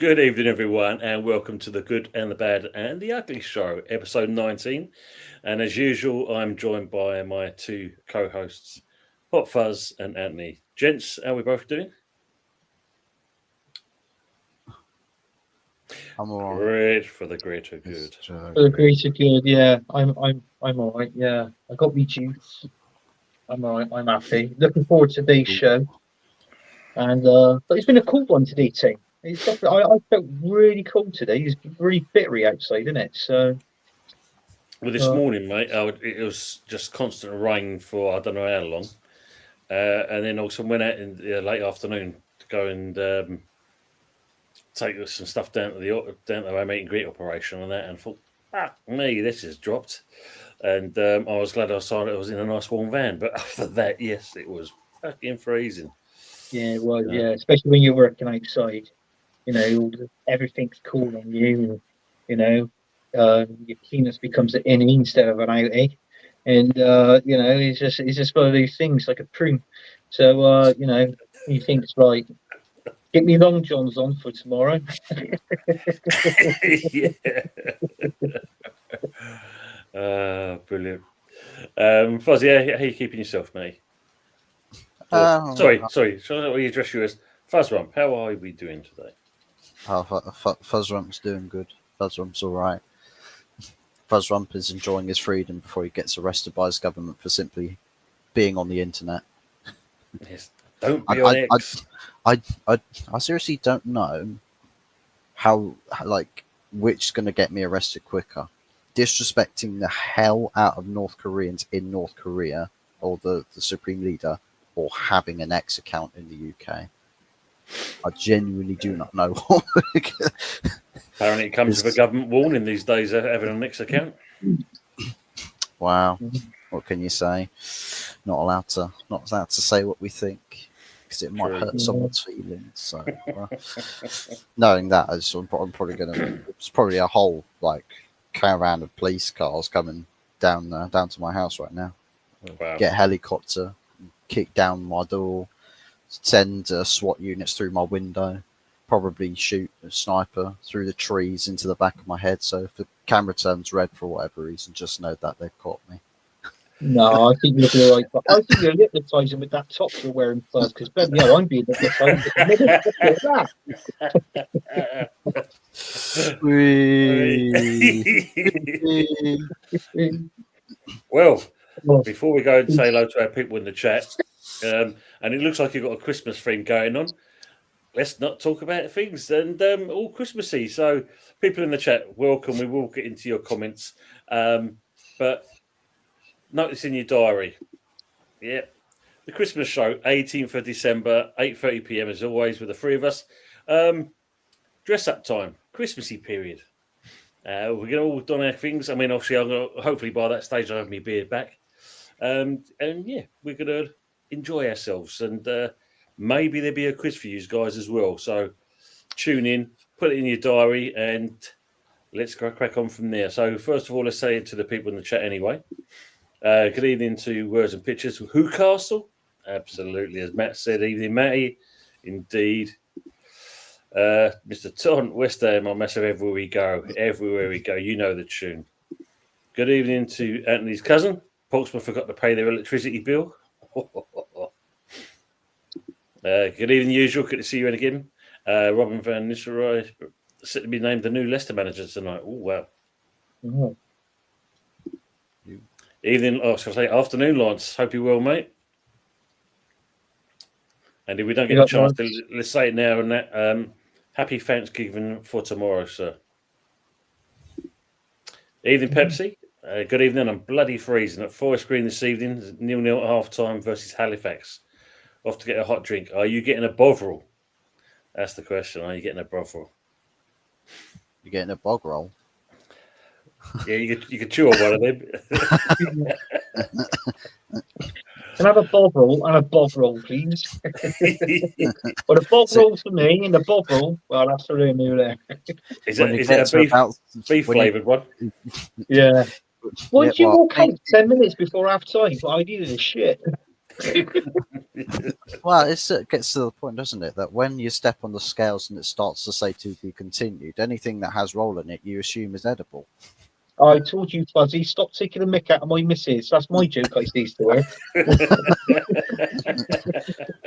Good evening, everyone, and welcome to the Good and the Bad and the Ugly Show, episode 19. And as usual, I'm joined by my two co-hosts, Hot Fuzz and Anthony. Gents, how are we both doing? I'm all right. Great for the greater good. For the greater good, yeah. I'm all right. Yeah, I got me juice. I'm all right. I'm happy. Looking forward to today's show. And but it's been a cool one today, team. It's definitely, I felt really cold today. It's really bittery outside, isn't it? So. Well, this morning, mate, it was just constant rain for I don't know how long, and then also went out in the late afternoon to go and take some stuff down to our meet and greet operation and that, and thought, me, this has dropped. And I was glad I saw it was in a nice warm van. But after that, yes, it was fucking freezing. Yeah, it was. Yeah, especially when you're working outside. You know, everything's cool on you. You know, your penis becomes an innie instead of an outie, and you know, it's just one of those things like a prune. So you know, you think it's like, get me long johns on for tomorrow. Yeah. Brilliant. Fuzzy, how are you keeping yourself, mate? Sorry. Shall I address you as Fuzzrump? How are we doing today? Fuzzrump's doing good. Fuzzrump's all right. Fuzzrump is enjoying his freedom before he gets arrested by his government for simply being on the internet. Yes. Don't be on X. I seriously don't know how which is going to get me arrested quicker. Disrespecting the hell out of North Koreans in North Korea, or the Supreme Leader, or having an X account in the UK. I genuinely do not know. Apparently, it comes with a government warning these days having an X account. Wow, what can you say? Not allowed to say what we think because it might hurt someone's feelings. So, knowing that, I'm probably gonna. It's probably a whole caravan of police cars coming down to my house right now. Wow. Get a helicopter, kick down my door. Send SWAT units through my window, probably shoot a sniper through the trees into the back of my head. So if the camera turns red for whatever reason, just know that they've caught me. No, I think you'll be right. But I think you're hypnotising with that top you're wearing first, because bloody hell, I'm being hypnotised. Well, before we go and say hello to our people in the chat, and it looks like you've got a Christmas theme going on. Let's not talk about things and all Christmassy. So, people in the chat, welcome. We will get into your comments, but notice in your diary, the Christmas show, 18th of December, 8:30 p.m. as always with the three of us. Dress up time, Christmassy period. We're going to all done our things. I mean, obviously, hopefully by that stage I'll have my beard back, and we're going to enjoy ourselves, and maybe there'll be a quiz for you guys as well. So tune in, put it in your diary, and let's go crack on from there. So first of all, let's say it to the people in the chat anyway. Good evening to Words and Pictures. Who Castle? Absolutely, as Matt said. Evening, Matty. Indeed. Mr. Ton, West Ham, I'm massive everywhere we go. Everywhere we go, you know the tune. Good evening to Anthony's cousin. Portsmouth forgot to pay their electricity bill. Good evening, usual. Good to see you in again. Robin Van Nistelrooy set to be named the new Leicester manager tonight. Oh, wow. Mm-hmm. Evening, afternoon, Lawrence. Hope you're well, mate. And if we don't get a chance to, let's say it now and that. Happy Thanksgiving for tomorrow, sir. Evening, Pepsi. Good evening. I'm bloody freezing at Forest Green this evening. 0-0 at half time versus Halifax. Off to get a hot drink. Are you getting a Bovril? That's the question. Are you getting a Bovril? You're getting a bog roll? Yeah, you could chew on one of them. Can I have a Bovril and a Bovril, please? Well, a Bovril for me and a Bovril. Well, that's the real new there. Is it a beef flavoured one? Yeah. Why did you walk out 10 minutes before half time? I needed a shit. Well, it gets to the point, doesn't it, that when you step on the scales and it starts to say to be continued, anything that has roll in it, you assume is edible. I told you, Fuzzy, stop taking the mick out of my missus. That's my joke I used to her.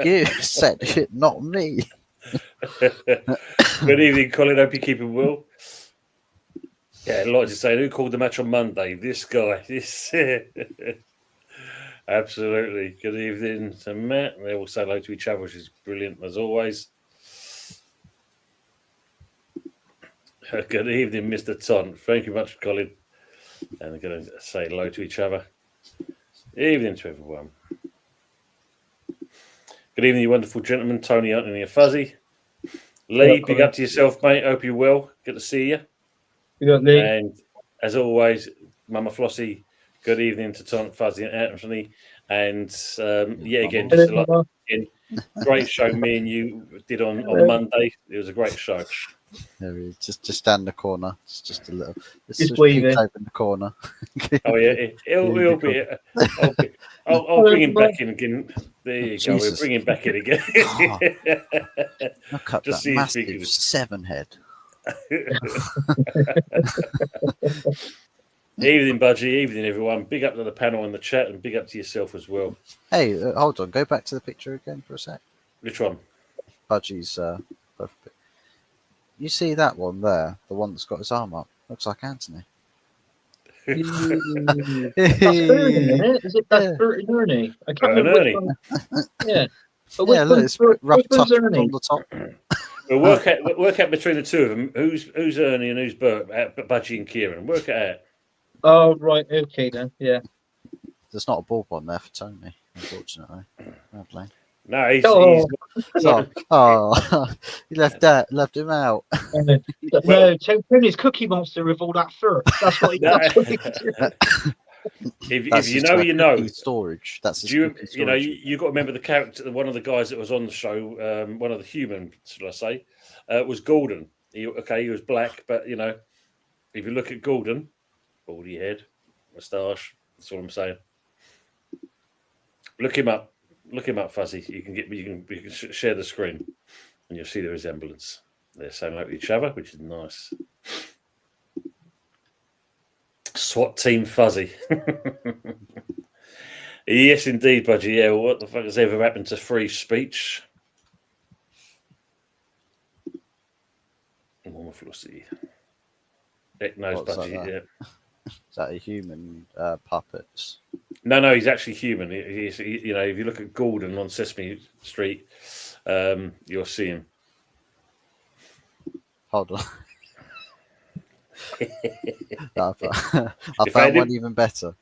You said it, not me. Good evening, Colin. Hope you're keeping well. Yeah, like to say, who called the match on Monday? This guy. This. Absolutely. Good evening to Matt. They all say hello to each other, which is brilliant as always. Good evening, Mr. Tont. Thank you much, Colin. And they're going to say hello to each other. Evening to everyone. Good evening, you wonderful gentlemen. Tony, Anthony, and Fuzzy. Lee, big up to yourself, mate. Hope you're well. Good to see you. You got Lee. And as always, Mama Flossie, good evening to Tont, Fuzzy, and Anthony. And again, just great show me and you did on Monday. It was a great show. There he is. Just stand in the corner. It's just a little. It's Just just waving. over in the corner. Oh yeah, he'll be. I'll bring him back in again. There you go. We'll Jesus. bring him back in again. Look at Just that massive 7 head. Evening, Budgie. Evening, everyone. Big up to the panel in the chat, and big up to yourself as well. Hey, hold on. Go back to the picture again for a sec. Which one? Budgie's perfect. You see that one there? The one that's got his arm up. Looks like Anthony. That's Ernie, isn't it? Is it that Bert and Ernie? I can't remember which one. Yeah. But Yeah, look, it's rough tucked Ernie? on the top. We'll work out between the two of them who's Ernie and who's Bert, Budgie and Kieran. Work it out. Oh, right. Okay, then. Yeah. There's not a bulb on there for Tony, unfortunately. Lovely. No, he's he left him out. No, Tony's Cookie Monster with all that fur. That's what he does. If you know, you know. Storage. That's his you storage. know you got to remember the character. One of the guys that was on the show, one of the human, should I say, was Gordon. He was black, but you know, if you look at Gordon, baldy head, moustache. That's what I'm saying. Look him up, Fuzzy. You can share the screen, and you'll see the resemblance. They're saying like each other, which is nice. SWAT Team Fuzzy. Yes, indeed, Budgie. Yeah, what the fuck has ever happened to free speech? Mama Flossie. Heck knows, Budgie. Like yeah. Is that a human puppet? No, he's actually human. He's you know, if you look at Gordon on Sesame Street, you'll see him. Hold on. I found one even better.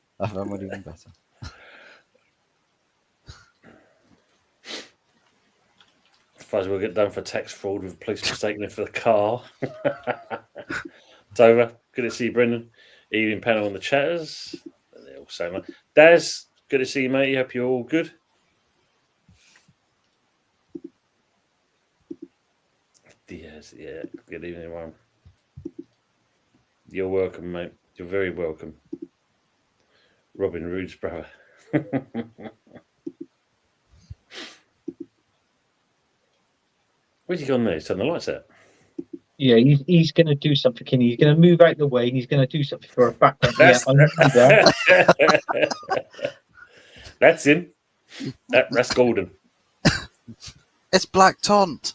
Fuzz will get done for tax fraud with police mistaking him for the car. It's over. Good to see you, Brendan. Evening panel on the chatters. They're all saying, Daz, good to see you, mate. Hope you're all good. Diaz, yeah. Good evening, everyone. You're welcome, mate. You're very welcome. Robin Rood's brother. Where's he gone there? He's turned the lights out. Yeah, he's going to do something. He's going to move out the way and he's going to do something for a background. That's him. That's Gordon. It's Black Taunt.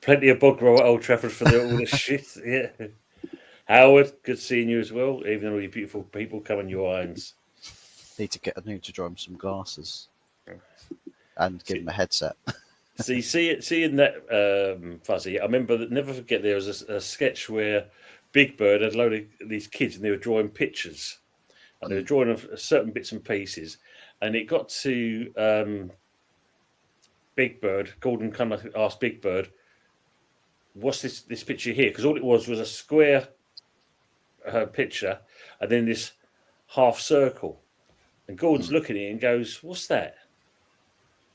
Plenty of bog roll at Old Trafford for all this shit. Yeah. Howard, good seeing you as well. Even all you beautiful people coming your irons. Need to draw him some glasses and give him a headset. Seeing that Fuzzy, I remember that. Never forget there was a sketch where Big Bird had a load of these kids and they were drawing pictures, and they were drawing of certain bits and pieces, and it got to Big Bird. Gordon kind of asked Big Bird, "What's this picture here?" Because all it was a square picture, and then this half circle, and Gordon's looking at it and goes, "What's that?"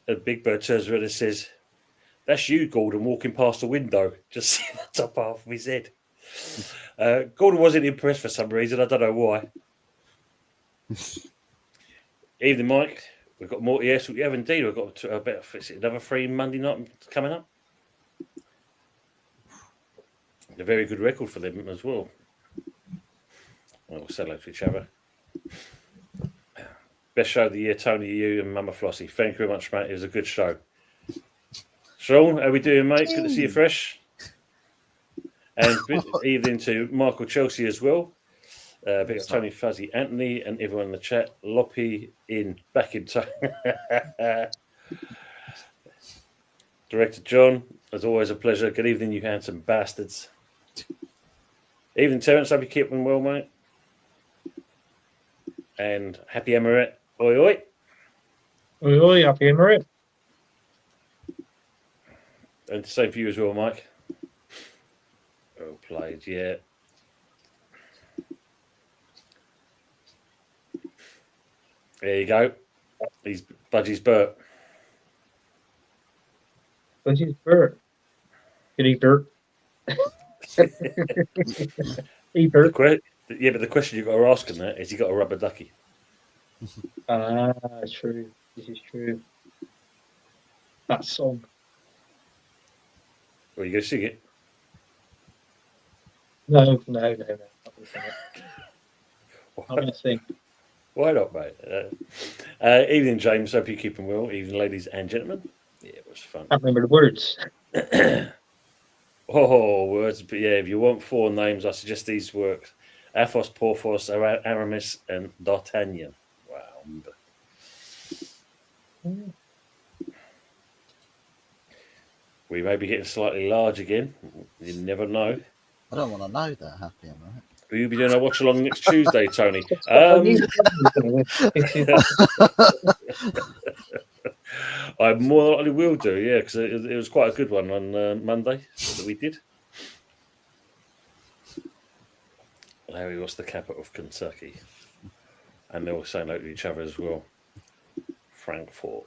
And Big Bird turns around and says, "That's you, Gordon, walking past the window, just seeing the top half of his head." Gordon wasn't impressed for some reason. I don't know why. Evening, Mike. We've got more. Yes, we have indeed. We've got about another 3 Monday night coming up. A very good record for them as well. We'll say hello to each other. Best show of the year, Tony, you and Mama Flossie. Thank you very much, mate. It was a good show. Sean, how we doing, mate? Good to see you fresh. And good evening to Michael Chelsea as well. Big up Tony, Fuzzy, Anthony, and everyone in the chat. Loppy back in time. Director John, as always, a pleasure. Good evening, you handsome bastards. Evening, Terence. Hope you keeping well, mate. And happy Emirate. Oi, oi. Oi, oi, happy Emirate. And the same for you as well, Mike. Well played, yeah. There you go. He's Budgie's Bert. Budgie's Bert. Good evening, Bert. Hey, Bert. Yeah, but the question you've got to ask him that is, he got a rubber ducky? True. This is true. That song. Well, you go sing it. No. I'm not going to sing it. I'm going to sing. Why not, mate? Evening, James. Hope you're keeping well. Evening, ladies and gentlemen. Yeah, it was fun. I can't remember the words. Oh, words. But yeah, if you want 4 names, I suggest these works. Athos, Porthos, Aramis, and D'Artagnan. Wow. We may be getting slightly large again. You never know. I don't want to know that, Happy Emirate. Will you be doing a watch along next Tuesday, Tony? I more likely will do, yeah, because it was quite a good one on Monday that we did. Larry was the capital of Kentucky. And they were saying hello to each other as well. Frankfurt.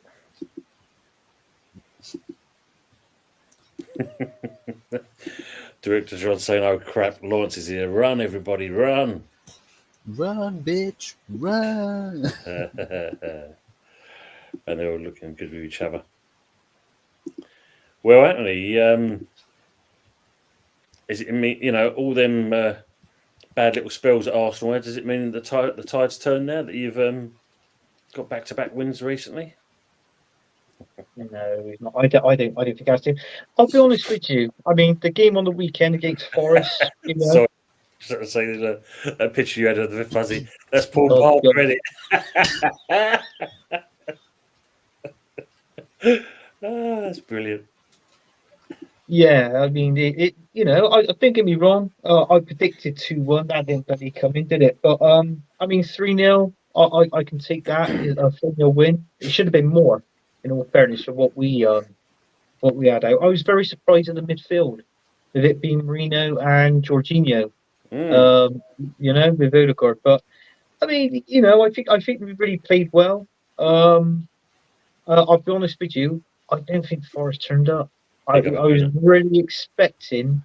Director John saying, oh crap, Lawrence is here. Run, everybody, run. Run, bitch, run. And they were looking good with each other. Well, Anthony, is it mean, all them bad little spells at Arsenal? Where does it mean the tide's turned now that you've got back-to-back wins recently? No, he's not. I don't think I do. I'll be honest with you. I mean, the game on the weekend against Forest. Sorry, sort of say that picture you had of the Fuzzy. That's Paul Parker, isn't it? That's brilliant. Yeah, I mean, I don't get me wrong. I predicted 2-1. That didn't bloody come in, did it? But I mean, 3-0. I can take that as a 3-0 win. It should have been more, in all fairness, for what we had out. I was very surprised in the midfield with it being Marino and Jorginho. With Odegaard. But I mean, I think we really played well. I'll be honest with you. I don't think Forest turned up. I was really expecting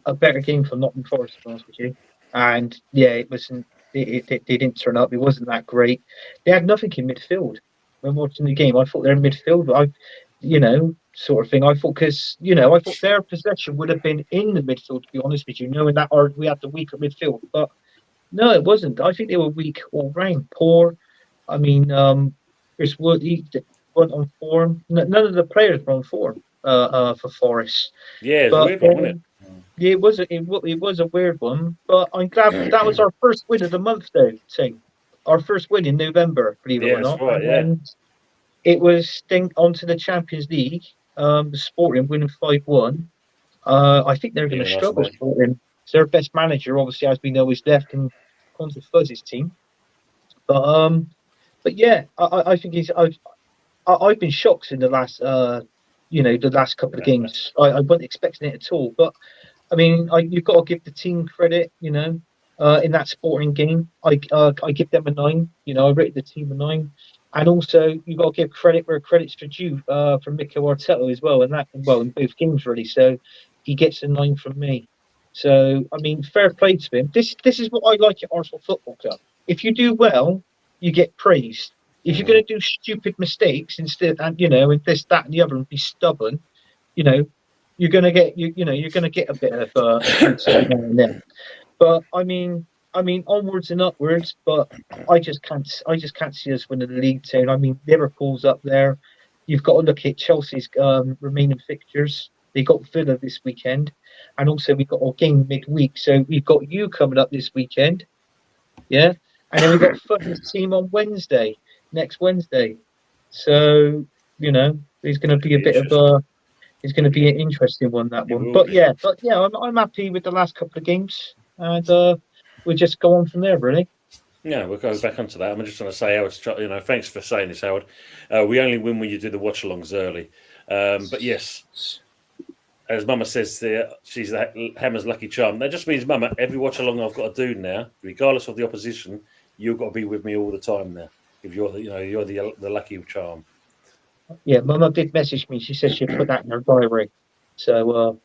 a better game from Nottingham Forest, to be honest with you. And yeah, it wasn't. They didn't turn up. It wasn't that great. They had nothing in midfield. When watching the game, I thought they're in midfield. Sort of thing. I thought their possession would have been in the midfield, to be honest with you, knowing that we had the weaker midfield. But no, it wasn't. I think they were weak all round, poor. I mean, Chris Wood, he went on form. None of the players were on form for Forest. Yeah, it's a weird one, wasn't it? Yeah, it was a weird one. But I'm glad that was our first win of the month, though. Our first win in November, believe it or not. Right, and it was onto the Champions League. Sporting winning 5-1. I think they're going to struggle. Sporting. Their best manager, obviously, as we know, is left in HotFuzz44's team. But yeah, I think I've been shocked in the last the last couple of games. I wasn't expecting it at all. But I mean, you've got to give the team credit. In that Sporting game, I give them a 9. I rated the team a 9. And also, you've got to give credit where credit's due from Mikel Arteta as well, in both games really. So he gets a 9 from me. So I mean, fair play to him. This is what I like at Arsenal Football Club. If you do well, you get praised. If you're going to do stupid mistakes instead, and and this, that, and the other, and be stubborn, you're going to get you're going to get a bit of criticism now and then. But I mean, onwards and upwards. But I just can't see us winning the league soon. I mean, Liverpool's up there. You've got to look at Chelsea's remaining fixtures. They got Villa this weekend, and also we've got our game midweek. So we've got you coming up this weekend, yeah, and then we've got Fulham's team on next Wednesday. So there's going to be a bit of a. It's going to be an interesting one, that one. But yeah, I'm happy with the last couple of games, and we'll just go on from there, really. Yeah, we'll go back onto that. I'm just going to say, Howard, thanks for saying this, Howard. We only win when you do the watch-alongs early. But yes, as Mama says there, she's Hammer's lucky charm. That just means, Mama, every watch-along I've got to do now, regardless of the opposition, you've got to be with me all the time now. If you're the lucky charm. Yeah, Mama did message me. She said she'd put that in her diary. So,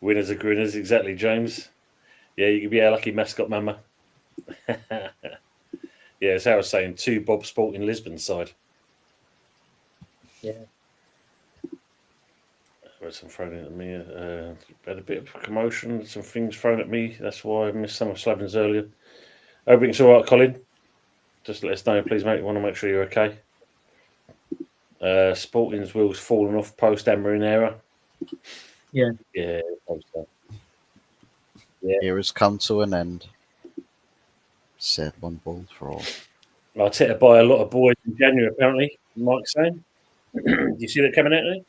Winners are grinners, exactly, James. Yeah, you could be our lucky mascot, Mama. Yeah, as I was saying, 2 Bob Sporting Lisbon side. Yeah. Some thrown at me. Had a bit of commotion, some things thrown at me. That's why I missed some of Slavin's earlier. Everything's all right, Colin. Just let us know, please, mate. We want to make sure you're okay. Sporting's wheels falling off post Amarin error. Yeah. Yeah. Here has come to an end. Said one ball for all. Arteta buy a lot of boys in January, apparently. Mike's saying. Do you see that coming out there?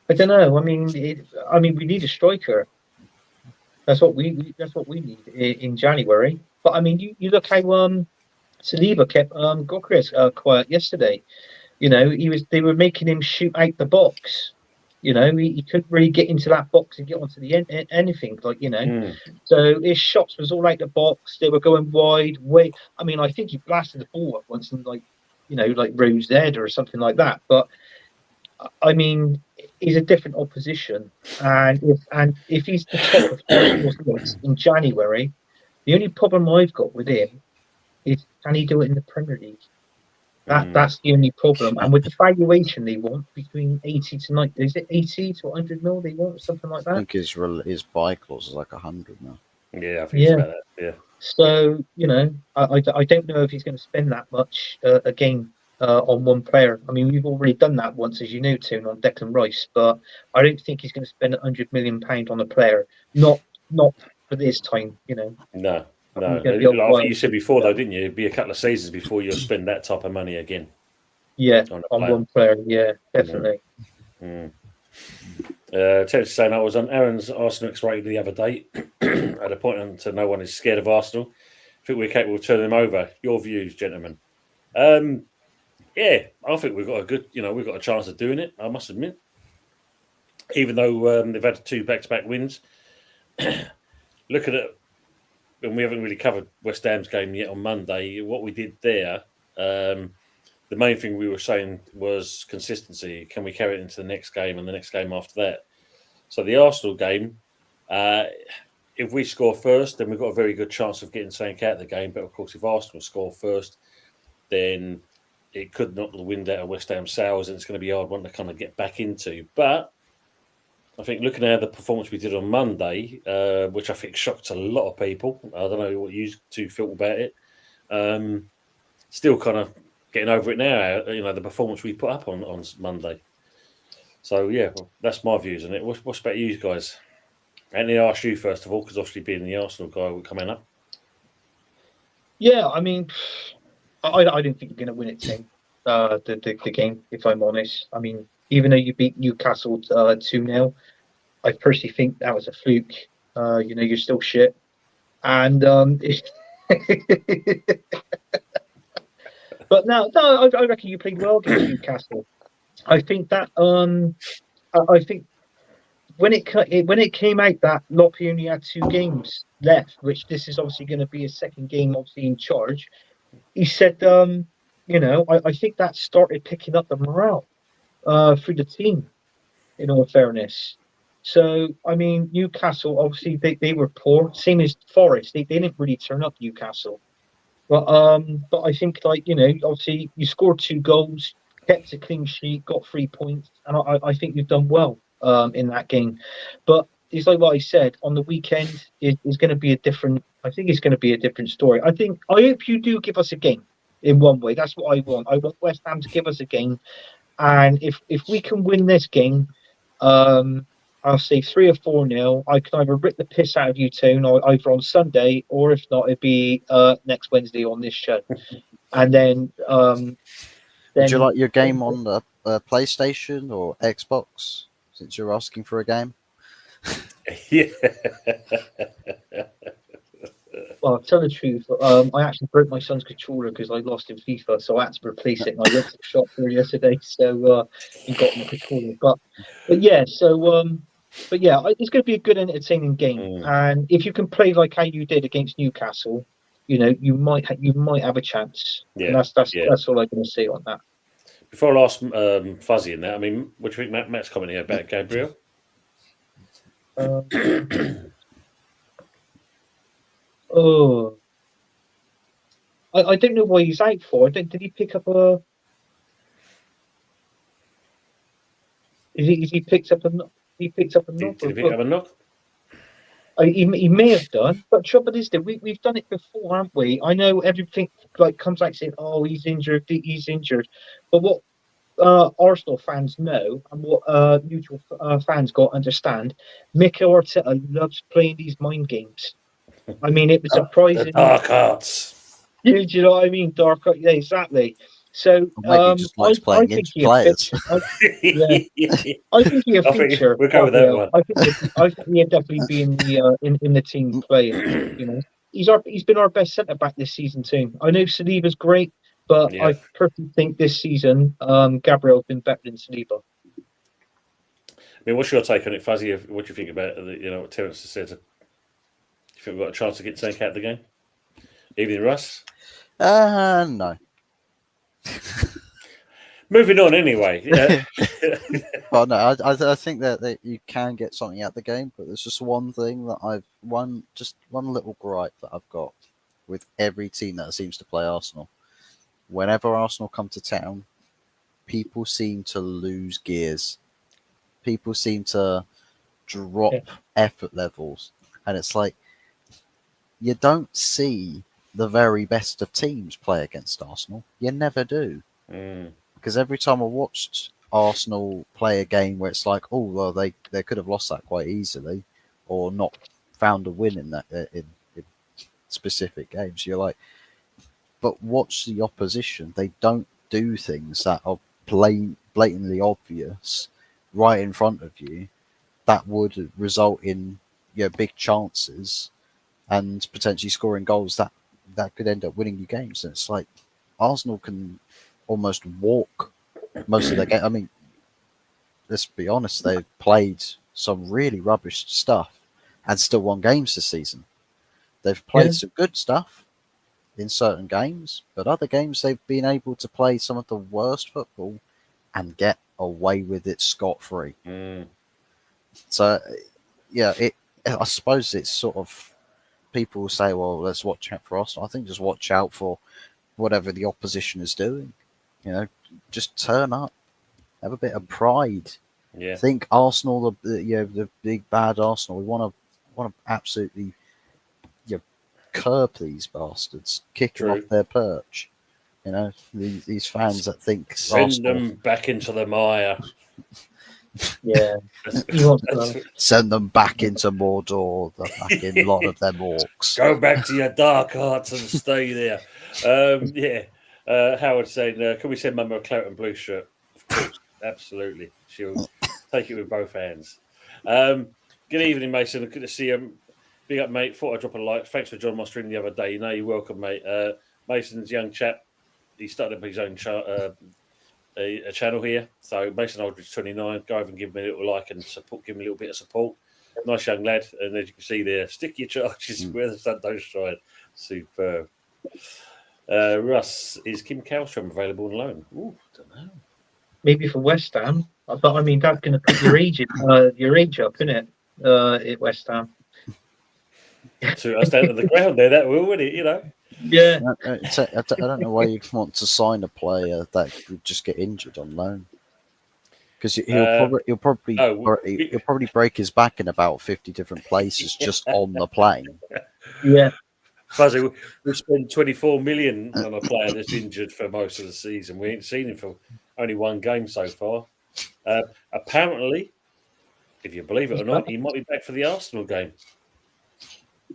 I don't know. I mean, we need a striker. That's what we need in January. But I mean, you look how Saliba kept Gokris quiet yesterday. They were making him shoot out the box. He couldn't really get into that box and get onto the anything So his shots was all out the box. They were going wide. I mean, I think he blasted the ball up once and like Rose Ed or something like that. But I mean, he's a different opposition, and if he's the top of the in January, the only problem I've got with him is, can he do it in the Premier League? That's the only problem. And with the valuation they want, between 80 to 90, is it 80 to 100 mil they want, or something like that? I think his buy clause is like 100 now. Yeah, I think it's about that. Yeah. So I don't know if he's going to spend that much again. On one player. I mean, we've already done that once, as you know, Toon, on Declan Rice, but I don't think he's going to spend £100 million on a player. Not for this time, No. Like you said before, though, didn't you? It'd be a couple of seasons before you'll spend that type of money again. Yeah, on one player. Yeah, definitely. Terry saying I was on Aaron's Arsenal X-rated the other day at a point to no one is scared of Arsenal. I think we're capable of turning them over. Your views, gentlemen. Yeah, I think we've got a good, we've got a chance of doing it, I must admit. Even though they've had 2 back-to-back wins. Looking at, and we haven't really covered West Ham's game yet on Monday, what we did there, the main thing we were saying was consistency. Can we carry it into the next game and the next game after that? So the Arsenal game, if we score first, then we've got a very good chance of getting something out of the game. But of course, if Arsenal score first, then it could knock the wind out of West Ham sails, and it's going to be a hard one to kind of get back into. But I think looking at the performance we did on Monday, which I think shocked a lot of people, I don't know what you two feel about it. Still kind of getting over it now, the performance we put up on Monday. So, yeah, that's my views on it. What's about you guys? Anthony, I'll ask you first of all, because obviously being the Arsenal guy, we're coming up. Yeah, I mean, I don't think you're going to win it, Tim, the game, if I'm honest. I mean, even though you beat Newcastle 2-0, I personally think that was a fluke. You're still shit. And but no, I reckon you played well against Newcastle. I think that I think when it came out that Lopey only had 2 games left, which this is obviously going to be his second game, obviously in charge. He said, I think that started picking up the morale through the team, in all fairness. So, I mean, Newcastle, obviously, they were poor. Same as Forest. They didn't really turn up, Newcastle. But I think, like, obviously, you scored 2 goals, kept a clean sheet, got 3 points, and I think you've done well in that game. But it's like what I said, on the weekend is going to be a different. I think it's going to be a different story. I hope you do give us a game in one way. That's what I want. I want West Ham to give us a game, and if we can win this game, um, I'll say 3 or 4-0. I can either rip the piss out of you two, either on Sunday, or if not, it'd be next Wednesday on this show. And then, would you like your game on the PlayStation or Xbox? Since you're asking for a game. Yeah. Well, tell the truth, I actually broke my son's controller because I lost in FIFA, so I had to replace it. And I went to the shop there yesterday, so he got my controller. But yeah, but yeah, it's going to be a good, entertaining game. And if you can play like how you did against Newcastle, you might have a chance. Yeah, and that's all I'm going to say on that. Before I ask Fuzzy in that, I mean, what do you think Matt's commenting about Gabriel? Oh, I don't know why he's out for. Did he pick up a? Is he picked up a? He picked up a knock. Did he pick up a knock? He may have done, but trouble is that we've done it before, haven't we? I know everything like comes like saying, "Oh, he's injured," but what Arsenal fans know and what neutral fans got to understand, Mikel Arteta loves playing these mind games. I mean, it was surprising. The dark arts. Do you know what I mean? Dark arts, yeah, exactly. So maybe just likes playing into players. I think he'll feature. We'll go with that one. I think he'll definitely be in the team playing. He's been our best centre back this season too. I know Saliba's great, but I personally think this season Gabriel's been better than Saliba. I mean, what's your take on it, Fuzzy? What do you think about what Terence has said? Do you think we've got a chance to get taken out of the game? Evening, Russ. No. Moving on, anyway. Yeah. Well, no, I think that you can get something out of the game, but there's just one thing that one little gripe that I've got with every team that seems to play Arsenal. Whenever Arsenal come to town, people seem to lose gears. People seem to drop effort levels, and it's like you don't see the very best of teams play against Arsenal. You never do. Because every time I watched Arsenal play a game where it's like, oh, well, they could have lost that quite easily or not found a win in that in specific games. You're like, but watch the opposition. They don't do things that are blatantly obvious right in front of you that would result in big chances and potentially scoring goals that could end up winning you games. And it's like Arsenal can almost walk most of their game. I mean, let's be honest, they've played some really rubbish stuff and still won games this season. They've played some good stuff in certain games, but other games they've been able to play some of the worst football and get away with it scot-free. So, I suppose it's sort of, people will say, well, let's watch out for Arsenal. I think just watch out for whatever the opposition is doing. Just turn up, have a bit of pride. Yeah. Think Arsenal, the big bad Arsenal. We want to absolutely curb these bastards, kick them off their perch. These fans that think send Arsenal, them back into the mire. Yeah, send them back into Mordor. The fucking lot of them orcs. Go back to your dark arts and stay there. Howard saying, can we send Mama a claret and blue shirt? Of course, absolutely. She'll take it with both hands. Good evening, Mason. Good to see you. Big up, mate. Thought I'd drop a like. Thanks for joining my stream the other day. You're welcome, mate. Mason's young chap. He started up his own a channel here. So Mason Aldridge 29. Go over and give him a little like and support. Give him a little bit of support. Nice young lad. And as you can see there, stick your charges where the sun don't shine. Superb. Russ, is Kim Kallstrom available on loan? Ooh, don't know. Maybe for West Ham. But I mean, that's going to put your age up, isn't it? At West Ham. To us down to the ground there, that will, wouldn't it? You know. Yeah. I don't know why you'd want to sign a player that would just get injured on loan. Because he'll probably break his back in about 50 different places just on the plane. Yeah. Fuzzy, we spent 24 million on a player that's injured for most of the season. We ain't seen him for only one game so far. Apparently, if you believe it or not, he might be back for the Arsenal game.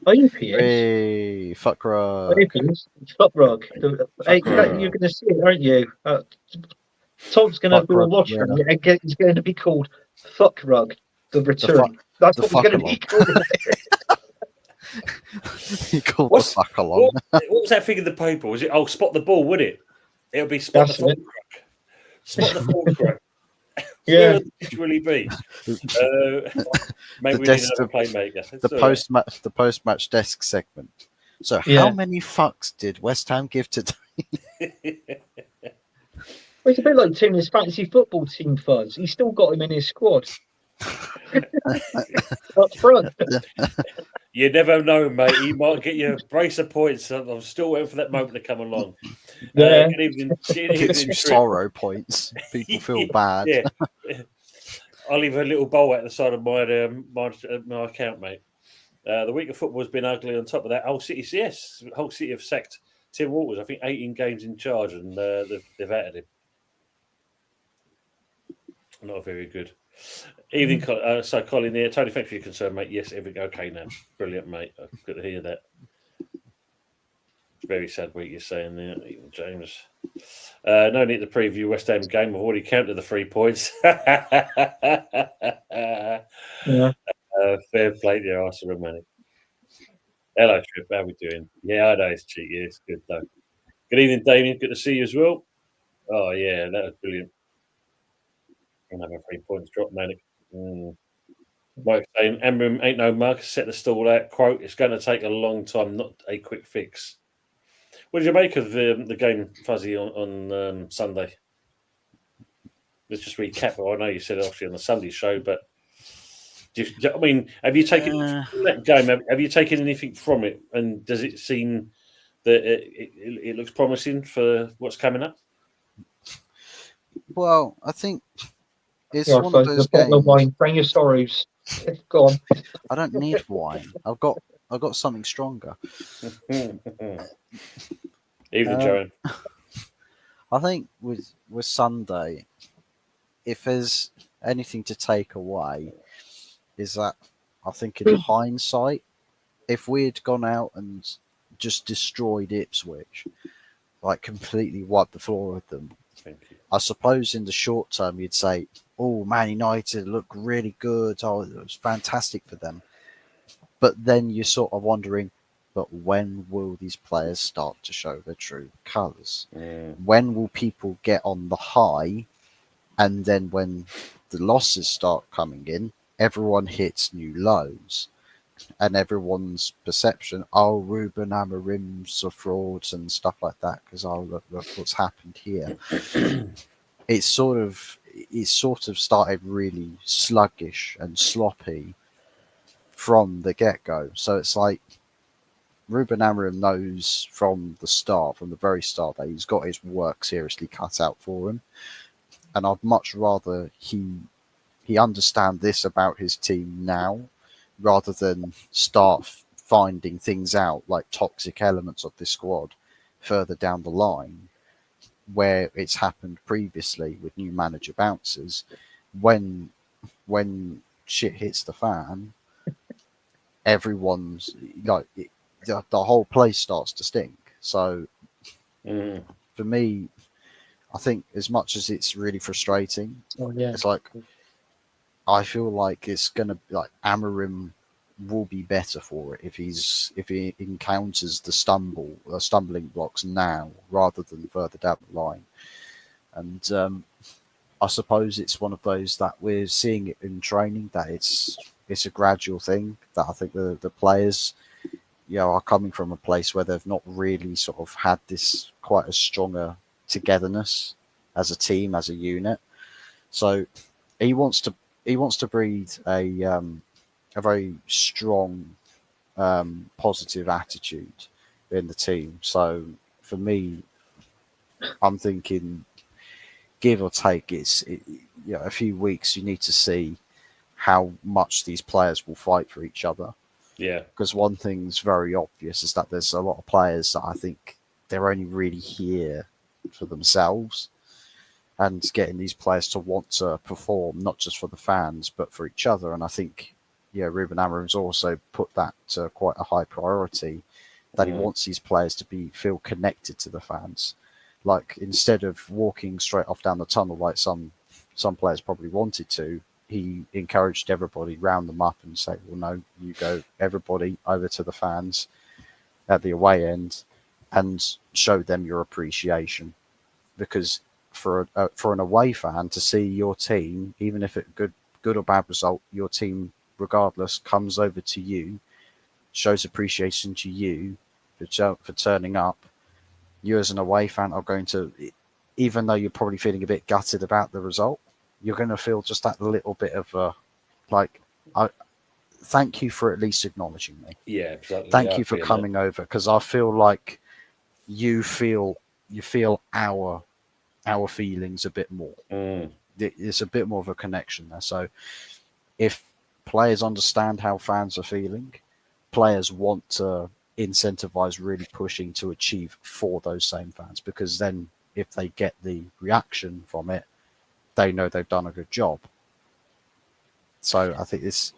Are you Piers? Hey, fuck Are you Piers? Fuck Rug. Hey, you're going to see it, aren't you? Tom's going to go watch him. It's going to be called Fuck Rug, the Return. That's what it's going to be called. He called the fuck along. What was that thing in the paper? Was it? Oh, spot the ball, would it? It'll be spot the fullback. Spot the fullback. Yeah. Where would it really be? Maybe we need another playmaker. The post-match desk segment. So, how many fucks did West Ham give today? Well, it's a bit like Tim's fantasy football team, Fuzz. He's still got him in his squad. Up front. You never know, mate. He might get you a brace of points. I'm still waiting for that moment to come along. Yeah. Good evening. Gets you sorrow points. People feel bad. Yeah. I'll leave a little bowl at the side of my account, mate. The week of football has been ugly. On top of that, Hull City have sacked Tim Walters. I think 18 games in charge, and they've added him. Not very good. Evening, so Colin here. Tony, thanks for your concern, mate. Yes, everything okay now. Brilliant, mate. Good to hear that. Very sad week you're saying there, even James. No need to preview West Ham game. I've already counted the 3 points. Fair play to your Arsenal money. Hello, Trip. How we doing? Yeah, I know it's cheeky. It's good though. Good evening, Damien. Good to see you as well. Oh yeah, that was brilliant. Another 3 points drop, man. Mike saying, Amram ain't no mug. Set the stall out. Quote: it's going to take a long time, not a quick fix. What did you make of the game, Fuzzy, on Sunday? Let's just recap. I know you said it obviously on the Sunday show, but have you taken that game? Have you taken anything from it? And does it seem that it looks promising for what's coming up? Well, I think it's one of those games. Wine. Bring your sorrows. Go on. I don't need wine. I've got something stronger. Evening, Joan. I think with Sunday, if there's anything to take away, is that I think in hindsight, if we had gone out and just destroyed Ipswich, like completely wiped the floor with them, I suppose in the short term you'd say, oh, Man United look really good. Oh, it was fantastic for them. But then you're sort of wondering, but when will these players start to show their true colours? When will people get on the high? And then when the losses start coming in, everyone hits new lows. And everyone's perception, oh, Ruben Amorim's a fraud and stuff like that, because look what's happened here. It sort of started really sluggish and sloppy from the get-go. So it's like Ruben Amorim knows from the very start, that he's got his work seriously cut out for him. And I'd much rather he understand this about his team now, rather than start finding things out like toxic elements of this squad further down the line, where it's happened previously with new manager bounces. When shit hits the fan, everyone's like the whole place starts to stink. So for me, I think as much as it's really frustrating, it's like I feel like it's gonna like Amorim will be better for it if he encounters the stumbling blocks now rather than further down the line. And I suppose it's one of those that we're seeing it in training, that it's a gradual thing, that I think the players are coming from a place where they've not really sort of had this quite a stronger togetherness as a team, as a unit. So he wants to breed a very strong, positive attitude in the team. So for me, I'm thinking, give or take, a few weeks. You need to see how much these players will fight for each other. Yeah. Because one thing's very obvious is that there's a lot of players that I think they're only really here for themselves, and getting these players to want to perform, not just for the fans, but for each other. And I think, Ruben Amorim's also put that to quite a high priority, that he wants these players to feel connected to the fans. Like, instead of walking straight off down the tunnel like some players probably wanted to, he encouraged everybody, round them up and say, well, no, you go, everybody over to the fans at the away end and show them your appreciation. Because for an away fan to see your team, even if it's good or bad result, your team regardless comes over to you, shows appreciation to you for turning up. You as an away fan are going to, even though you're probably feeling a bit gutted about the result, you're going to feel just that little bit of thank you for at least acknowledging me. Yeah, exactly. Thank you for coming over, because I feel like you feel our feelings a bit more. It's a bit more of a connection there. So if players understand how fans are feeling, players want to incentivize really pushing to achieve for those same fans, because then if they get the reaction from it, they know they've done a good job. So I think this.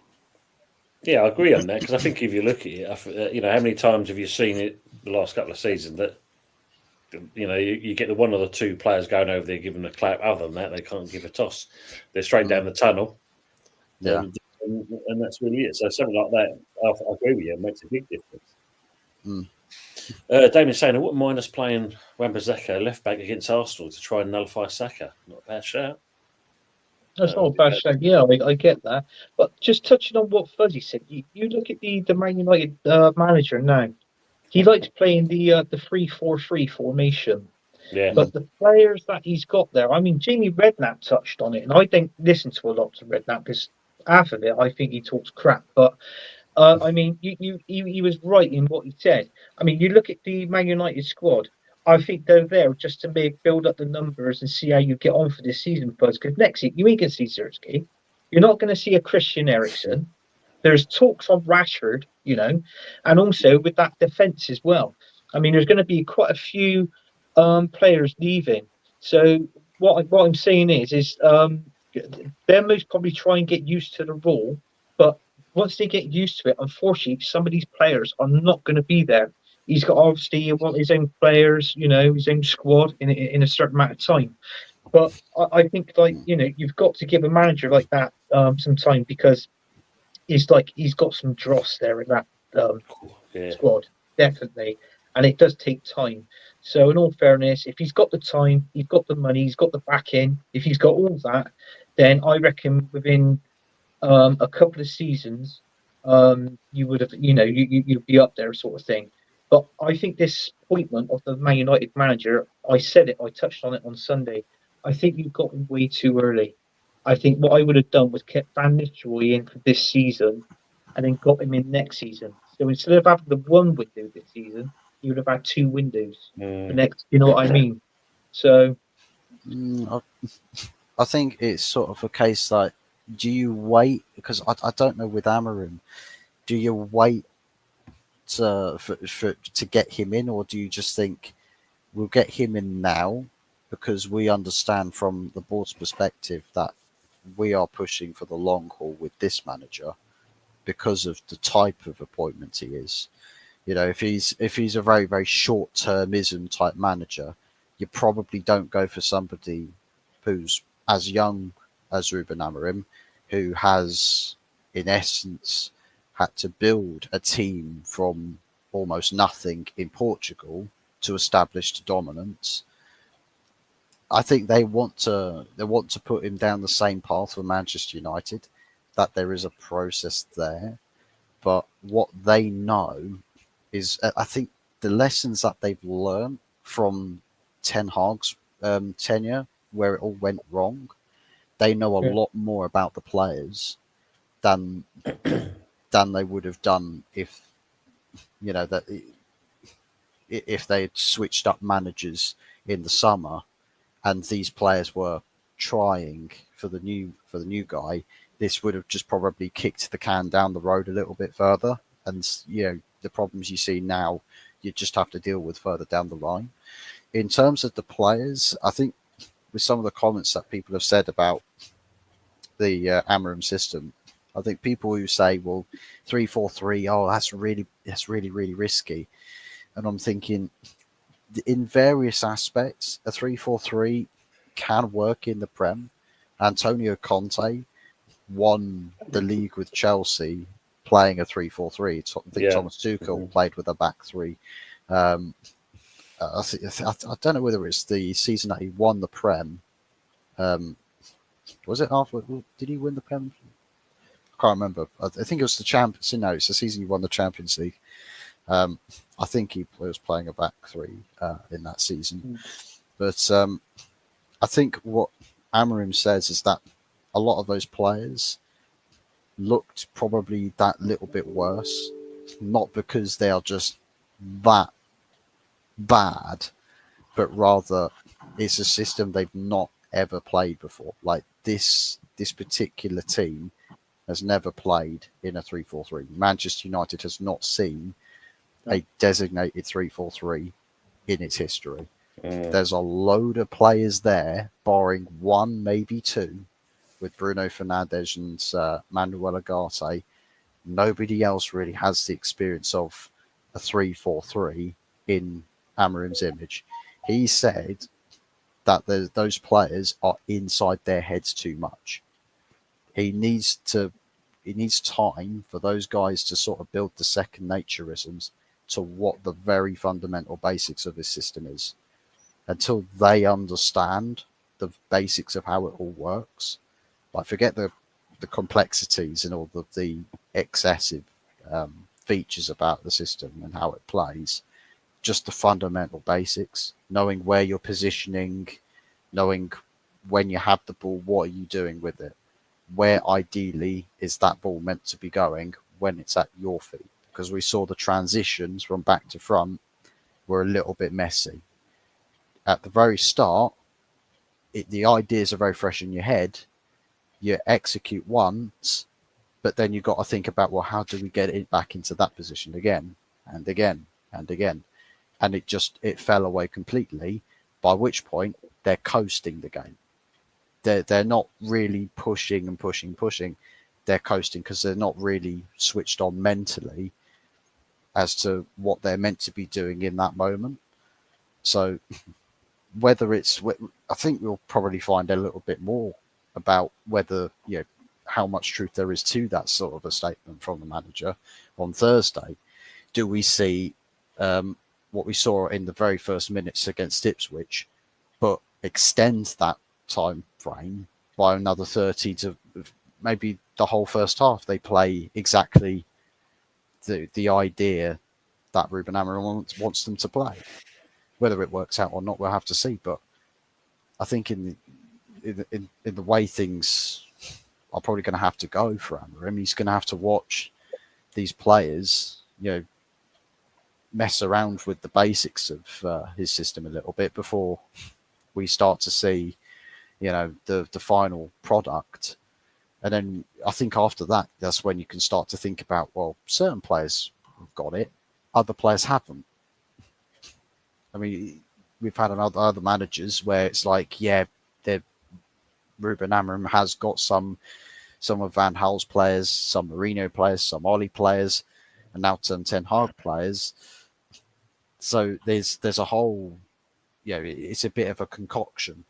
Yeah, I agree on that, because I think if you look at it, how many times have you seen it the last couple of seasons that you get the one or the two players going over there giving a clap. Other than that, they can't give a toss. They're straight down the tunnel. Yeah. And that's really it. So something like that, I agree with you, it makes a big difference. Damien's saying, I wouldn't mind us playing Wan-Bissaka left back against Arsenal to try and nullify Saka. Not a bad shout. That's not a bad shout. Yeah, I get that. But just touching on what Fuzzy said, you look at the Man United manager now. He likes playing the 3-4-3 formation. Yeah. But the players that he's got there, I mean, Jamie Redknapp touched on it, and I didn't listen to a lot to Redknapp because half of it I think he talks crap. But I mean, he was right in what he said. I mean, you look at the Man United squad. I think they're there just to build up the numbers and see how you get on for this season, Buzz. Because next year you ain't going to see Zerski. You're not going to see a Christian Eriksen. There's talks on Rashford, and also with that defence as well. I mean, there's going to be quite a few players leaving. So what I'm saying is they're most probably try and get used to the rule, but once they get used to it, unfortunately, some of these players are not going to be there. He's got obviously his own players, his own squad in a certain amount of time. But I think you've got to give a manager like that some time, because he's got some dross there in that squad, definitely, and it does take time. So in all fairness, if he's got the time, he's got the money, he's got the backing, if he's got all that, then I reckon within a couple of seasons, you would have, you'd be up there, sort of thing. But I think this appointment of the Man United manager, I touched on it on Sunday. I think you got him way too early. I think what I would have done was kept Van Nistelrooy in for this season, and then got him in next season. So instead of having the one window this season, you would have had two windows for next. You know what I mean? So, I think it's sort of a case like, do you wait? Because I don't know with Amorim, do you wait to get him in, or do you just think we'll get him in now because we understand from the board's perspective that we are pushing for the long haul with this manager because of the type of appointment he is. If he's a very, very short-termism type manager, you probably don't go for somebody who's as young as Ruben Amorim, who has, in essence, had to build a team from almost nothing in Portugal to establish dominance. I think they want to put him down the same path for Manchester United, that there is a process there. But what they know is, I think the lessons that they've learned from Ten Hag's tenure, where it all went wrong, they know a lot more about the players than they would have done if if they had switched up managers in the summer and these players were trying for the new guy. This would have just probably kicked the can down the road a little bit further, and the problems you see now, you just have to deal with further down the line. In terms of the players, I think with some of the comments that people have said about the Amarim system, I think people who say, well, 3-4-3, oh, that's really risky. And I'm thinking, in various aspects, a 3-4-3 can work in the Prem. Antonio Conte won the league with Chelsea playing a 3-4-3. I think Thomas Tuchel played with a back three. I don't know whether it's the season that he won the Prem. Was it after? Did he win the Prem? I can't remember. I think it was the Champions. No, it's the season he won the Champions League. I think he was playing a back three in that season. But I think what Amarim says is that a lot of those players looked probably that little bit worse, not because they are just that bad, but rather it's a system they've not ever played before. Like this particular team has never played in a 3-4-3. Manchester United has not seen a designated 3-4-3 in its history. There's a load of players there, barring one, maybe two, with Bruno Fernandes and Manuel Ugarte. Nobody else really has the experience of a 3-4-3 in Amarim's image. He said that those players are inside their heads too much. He needs time for those guys to sort of build the second naturisms to what the very fundamental basics of his system is. Until they understand the basics of how it all works, like forget the complexities and all of the excessive features about the system and how it plays, just the fundamental basics, knowing where you're positioning, knowing when you have the ball, what are you doing with it, where ideally is that ball meant to be going when it's at your feet, because we saw the transitions from back to front were a little bit messy. At the very start, the ideas are very fresh in your head. You execute once, but then you've got to think about, well, how do we get it back into that position again and again and again? And it fell away completely, by which point they're coasting the game. They're not really pushing and pushing. They're coasting because they're not really switched on mentally as to what they're meant to be doing in that moment. So I think we'll probably find a little bit more about whether, how much truth there is to that sort of a statement from the manager on Thursday. Do we see what we saw in the very first minutes against Ipswich, but extend that time frame by another 30 to maybe the whole first half? They play exactly the idea that Ruben Amorim wants them to play. Whether it works out or not, we'll have to see. But I think in the way things are probably going to have to go for Amorim, he's going to have to watch these players, mess around with the basics of his system a little bit before we start to see, the final product. And then I think after that, that's when you can start to think about, well, certain players have got it, other players haven't. I mean, we've had other managers where it's like, Ruben Amorim has got some of Van Gaal's players, some Mourinho players, some Oli players, and now some Ten Hag players. So there's a whole, it's a bit of a concoction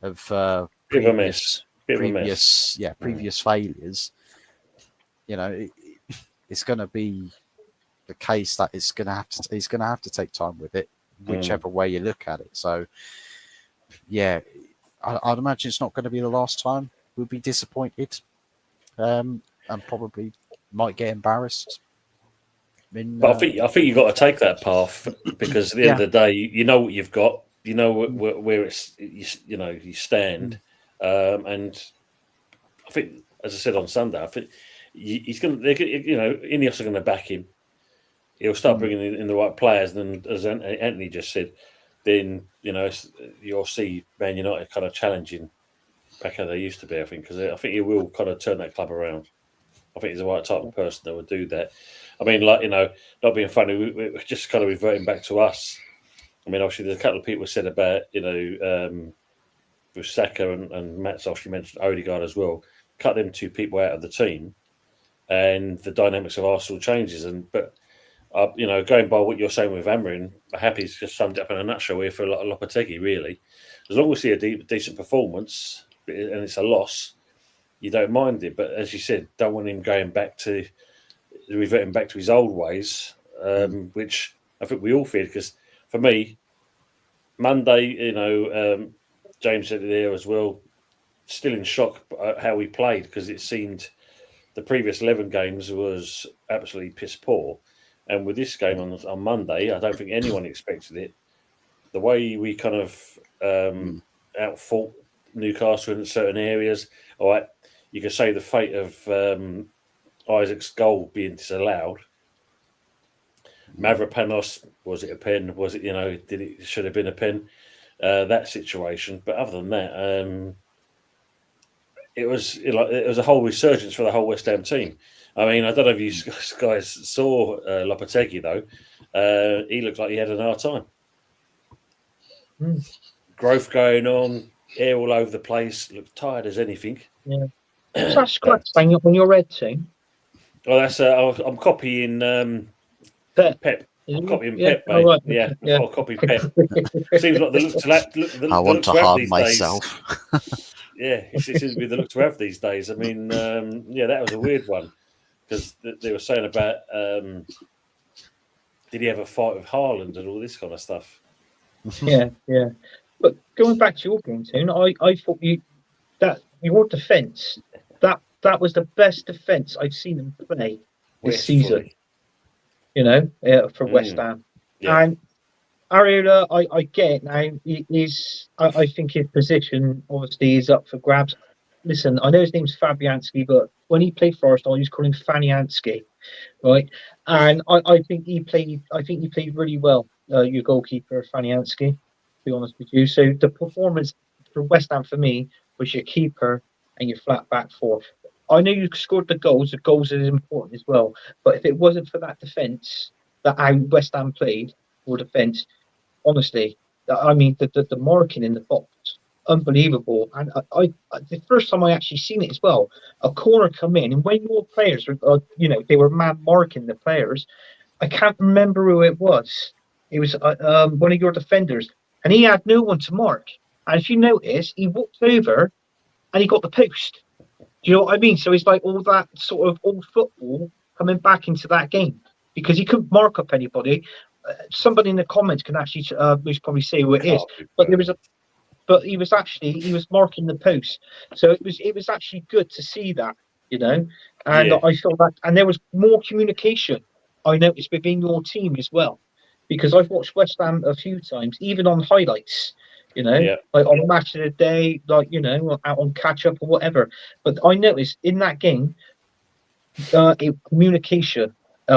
of previous failures. It's going to be the case that he's going to have to take time with it, whichever way you look at it. So, I'd imagine it's not going to be the last time we'll be disappointed, and probably might get embarrassed. But I think you've got to take that path, because at the end of the day, you know what you've got, where it's you stand, and I think, as I said on Sunday, I think he's going to, Ineos are going to back him. He'll start bringing in the right players, and then, as Anthony just said, then you'll see Man United kind of challenging back how they used to be. I think because I think he will kind of turn that club around. I think he's the right type of person that would do that. I mean, not being funny, we're just kind of reverting back to us. I mean, obviously, there's a couple of people said about with Saka and Matt's obviously mentioned Odegaard as well. Cut them two people out of the team, and the dynamics of Arsenal changes. But going by what you're saying with Amorim, I'm happy to just summed it up in a nutshell here for Lopetegui, really. As long as we see a decent performance and it's a loss, you don't mind it. But as you said, don't want him reverting back to his old ways, which I think we all feared. Because for me, Monday, James said it there as well, still in shock at how we played, because it seemed the previous 11 games was absolutely piss poor. And with this game on Monday, I don't think anyone expected it. The way we kind of outfought Newcastle in certain areas. All right, you could say the fate of Isaac's goal being disallowed. Mavropanos, was it a pen? Was it, should have been a pen? That situation. But other than that, it was a whole resurgence for the whole West Ham team. I mean, I don't know if you guys saw Lopetegui, though. He looked like he had an hard time. Growth going on, hair all over the place, looked tired as anything. Yeah. What's that scratch thing up on your red team? Oh, that's I'm copying Pep. I'm copying Pep, mate. Right. Yeah, I'll copy Pep. Seems like the look I want to harm myself. Yeah, it seems to be the look to have these days. I mean, that was a weird one, because they were saying about did he have a fight with Haaland and all this kind of stuff. Yeah. But going back to your game, Tune, I thought your defence, that was the best defence I've seen them play this season. For West Ham. Yeah. And Areola, I get it now. I think his position obviously is up for grabs. Listen, I know his name's Fabianski, but when he played for Arsenal, I used to call him Fanianski, right? And I think he played really well. Your goalkeeper Fanianski, to be honest with you. So the performance for West Ham for me was your keeper and your flat back four. I know you scored the goals. The goals is important as well. But if it wasn't for that defence, that how West Ham played for defence, honestly, I mean the marking in the box, unbelievable. And I the first time I actually seen it as well, a corner come in, and when your players were, they were man marking the players. I can't remember who it was. It was one of your defenders, and he had no one to mark. And if you notice, he walked over, and he got the post. Do you know what I mean? So it's like all that sort of old football coming back into that game, because he couldn't mark up anybody. Somebody in the comments can actually probably say who it is, but he was marking the post. So it was actually good to see that, and I felt that, and there was more communication I noticed within your team as well, because I've watched West Ham a few times, even on highlights. Like on Match of the Day, out on catch up or whatever. But I noticed in that game, communication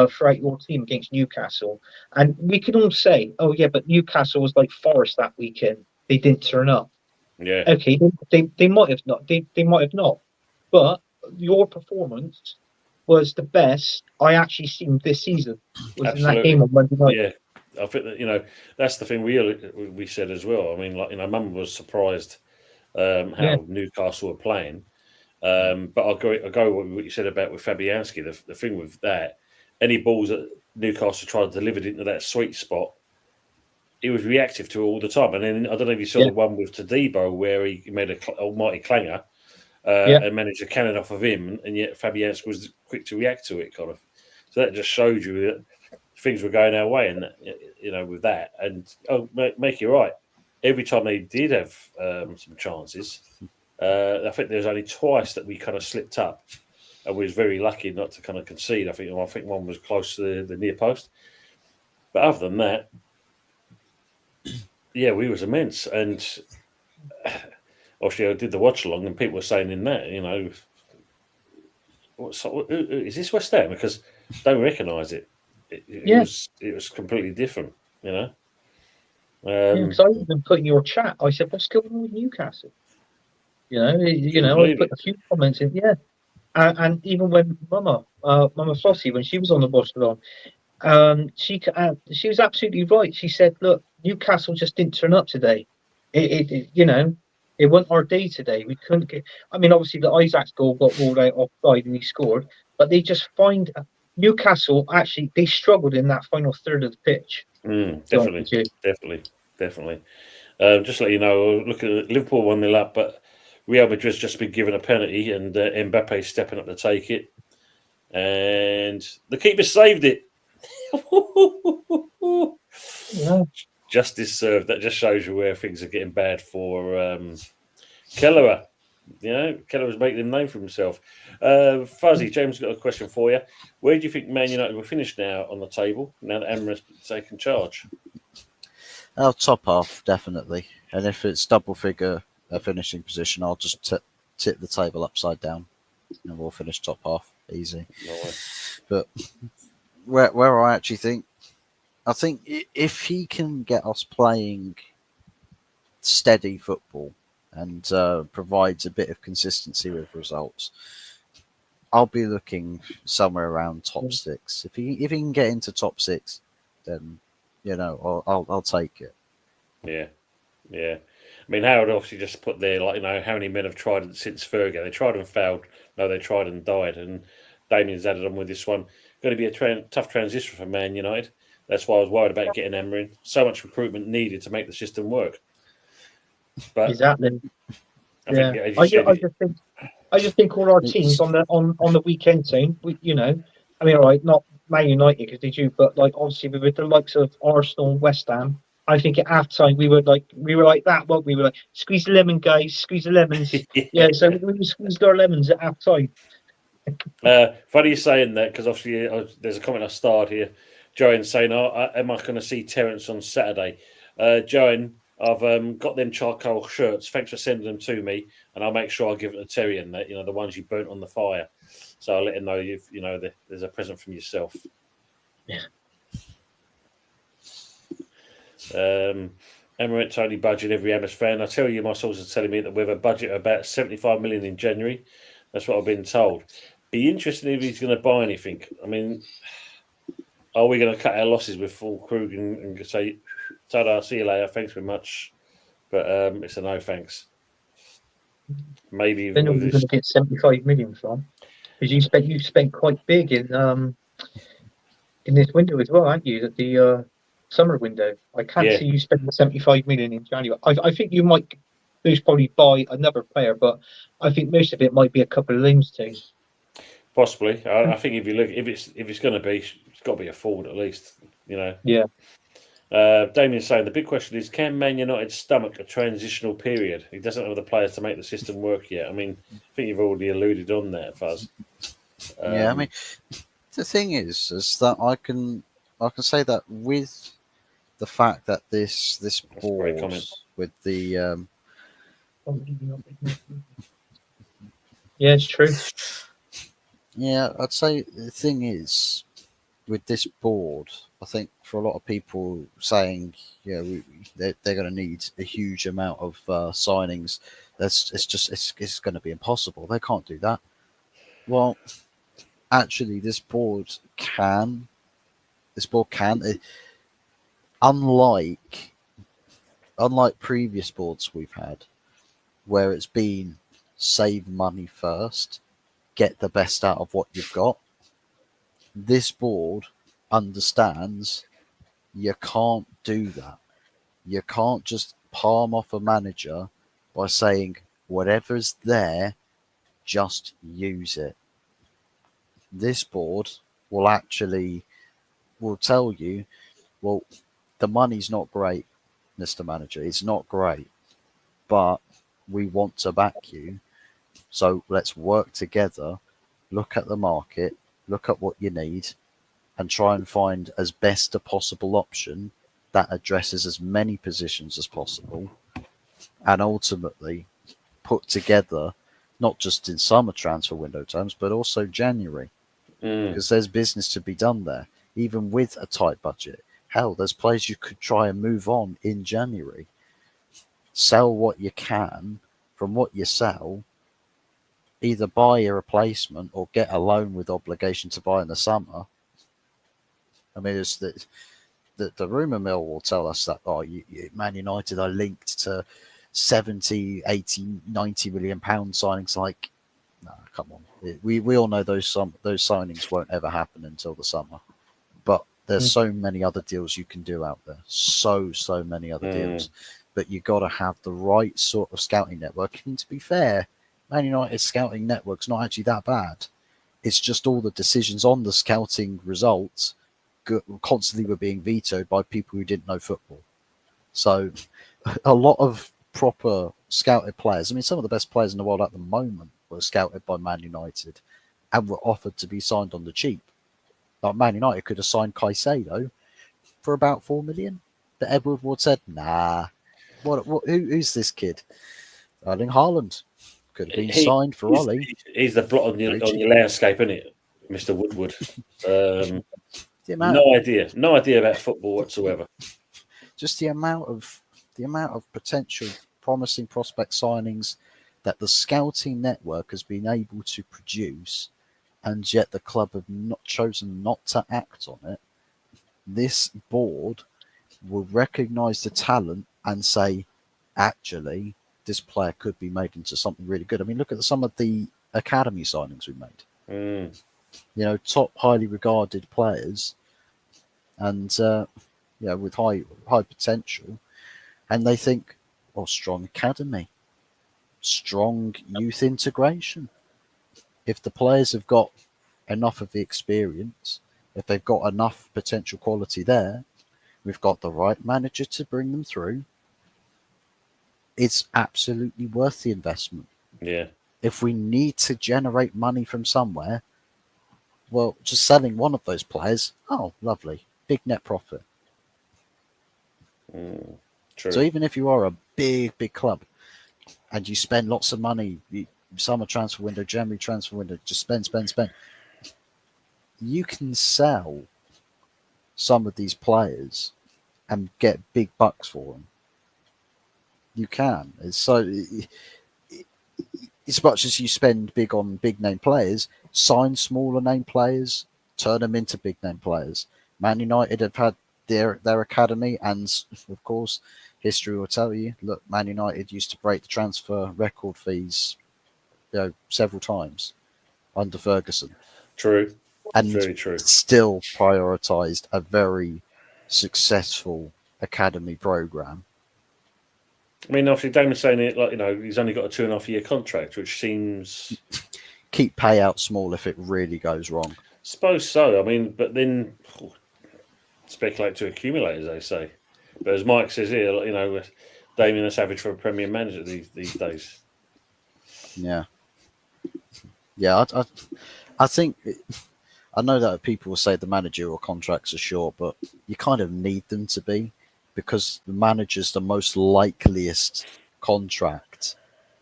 throughout your team against Newcastle, and we can all say, "Oh yeah, but Newcastle was like Forest that weekend; they didn't turn up." Yeah. Okay, they might have not. They might have not. But your performance was the best I actually seen this season. Was Absolutely. In that game on Monday night. Yeah. I think that that's the thing we said as well. I mean, Mum was surprised how Newcastle were playing, but I'll go with what you said about with Fabianski. The thing with that, any balls that Newcastle tried to deliver into that sweet spot, he was reactive to it all the time. And then I don't know if you saw the one with Todibo where he made an almighty clanger and managed to cannon off of him, and yet Fabianski was quick to react to it, kind of. So that just showed you that things were going our way, and with that, and make you right. Every time they did have some chances, I think there's only twice that we kind of slipped up, and we was very lucky not to kind of concede. I think one was close to the near post, but other than that, we was immense. And obviously, I did the watch along, and people were saying in that, is this West Ham? Because I don't recognise it. It was completely different, you know. Because I even put in your chat, I said, "What's going on with Newcastle?" I put a few comments in, and even when Mama Flossie, when she was on the watch along, she was absolutely right. She said, "Look, Newcastle just didn't turn up today. It wasn't our day today. We couldn't get. I mean, obviously the Isaac's goal got ruled out offside and he scored, but they just find Newcastle actually they struggled in that final third of the pitch. Definitely. Just to let you know, looking at Liverpool 1-0 up, but Real Madrid's just been given a penalty, and Mbappe's stepping up to take it, and the keeper saved it. Yeah. Justice served. That just shows you where things are getting bad for Kelleher. Kelleher's making a name for himself. Fuzzy, James got a question for you. Where do you think Man United will finish now on the table, now that Emirates taken charge? Top half, definitely. And if it's double figure finishing position, I'll just tip the table upside down and we'll finish top half. Easy. Nice. But where I actually think, if he can get us playing steady football and provides a bit of consistency with results, I'll be looking somewhere around top 6. If he can get into top 6, then I'll take it. Yeah. I mean, Howard obviously just put there, how many men have tried it since Fergie? They tried and failed. No, they tried and died. And Damien's added on with this one. Going to be a tough transition for Man United. That's why I was worried about getting Emery in. So much recruitment needed to make the system work. But exactly. I just think all our teams on the weekend team, all right, not Man United because they do, but obviously with the likes of Arsenal and West Ham, I think at halftime we were like that. What we were like, squeeze the lemon, guys, squeeze the lemons. So we squeezed our lemons at halftime. Funny you saying that, because obviously there's a comment I starred here. Joanne saying, am I going to see Terence on Saturday? Joanne, I've got them charcoal shirts. Thanks for sending them to me, and I'll make sure I'll give it to Terry and that, the ones you burnt on the fire. So I'll let him know there's a present from yourself. Yeah. Emirates only budget every Emirates fan. I tell you, my sources are telling me that we have a budget of about 75 million in January. That's what I've been told. Be interested if he's going to buy anything. I mean, are we going to cut our losses with full Krug and say, ta-da, see you later, thanks very much? But it's a no thanks. Maybe then we're going to get 75 million from, because you spent quite big in this window as well, aren't you? At the summer window. I can't see you spending 75 million in January. I think you might probably buy another player, but I think most of it might be a couple of loans too. Possibly. I think if you look, if it's going to be, it's got to be a forward at least. Yeah. Damien's saying the big question is, can Man United stomach a transitional period? He doesn't have the players to make the system work yet. I mean, I think you've already alluded on that, Fuzz. I mean, the thing is that I can say that with the fact that this board with the it's true. Yeah, I'd say the thing is with this board, I think for a lot of people saying, they're going to need a huge amount of signings. It's going to be impossible. They can't do that. Well, actually, this board can. Unlike previous boards we've had, where it's been save money first, get the best out of what you've got. This board understands you can't do that. You can't just palm off a manager by saying whatever's there, just use it. This board will tell you, well, the money's not great, Mr. Manager. It's not great, but we want to back you. So let's work together, look at the market, look at what you need, and try and find as best a possible option that addresses as many positions as possible, and ultimately put together not just in summer transfer window terms, but also January, because there's business to be done there, even with a tight budget. Hell, there's players you could try and move on in January. Sell what you can from what you sell, either buy a replacement or get a loan with obligation to buy in the summer. I mean, it's the rumour mill will tell us that, Man United are linked to 70, 80, 90 million pound signings. Like, no, come on. We all know those signings won't ever happen until the summer. But there's so many other deals you can do out there. So many other deals. But you got to have the right sort of scouting network. And to be fair, Man United's scouting network's not actually that bad. It's just all the decisions on the scouting results constantly were being vetoed by people who didn't know football. So a lot of proper scouted players, I mean, some of the best players in the world at the moment were scouted by Man United and were offered to be signed on the cheap. Like Man United could have signed Caicedo for about 4 million. But Edward Ward said, nah. Who's this kid? Erling Haaland could have been signed for Ollie. He's the blot on your landscape, isn't it, Mr. Woodward? No idea about football whatsoever. Just the amount of potential promising prospect signings that the scouting network has been able to produce, and yet the club have chosen not to act on it. This board will recognise the talent and say, actually, this player could be made into something really good. I mean, look at some of the academy signings we made. You know, top, highly regarded players, and with high potential, and they think, strong academy, strong youth integration. If the players have got enough of the experience, if they've got enough potential quality there, we've got the right manager to bring them through, it's absolutely worth the investment. Yeah. If we need to generate money from somewhere, well, just selling one of those players, lovely, big net profit. True. So even if you are a big club and you spend lots of money, summer transfer window, January transfer window, just spend, you can sell some of these players and get big bucks for them. You can. As much as you spend big on big name players, sign smaller name players, turn them into big name players. Man United have had their academy, and of course, history will tell you. Look, Man United used to break the transfer record fees, several times under Ferguson. True, and very true. Still prioritised a very successful academy program. I mean, obviously, Damon's saying it like, he's only got a 2.5-year contract, which seems... Keep payout small if it really goes wrong. Suppose so. I mean, but then speculate to accumulate, as they say. But as Mike says here, Damien a savage for a Premier manager these days. Yeah. I think... I know that people will say the managerial contracts are short, but you kind of need them to be, because the manager's the most likeliest contract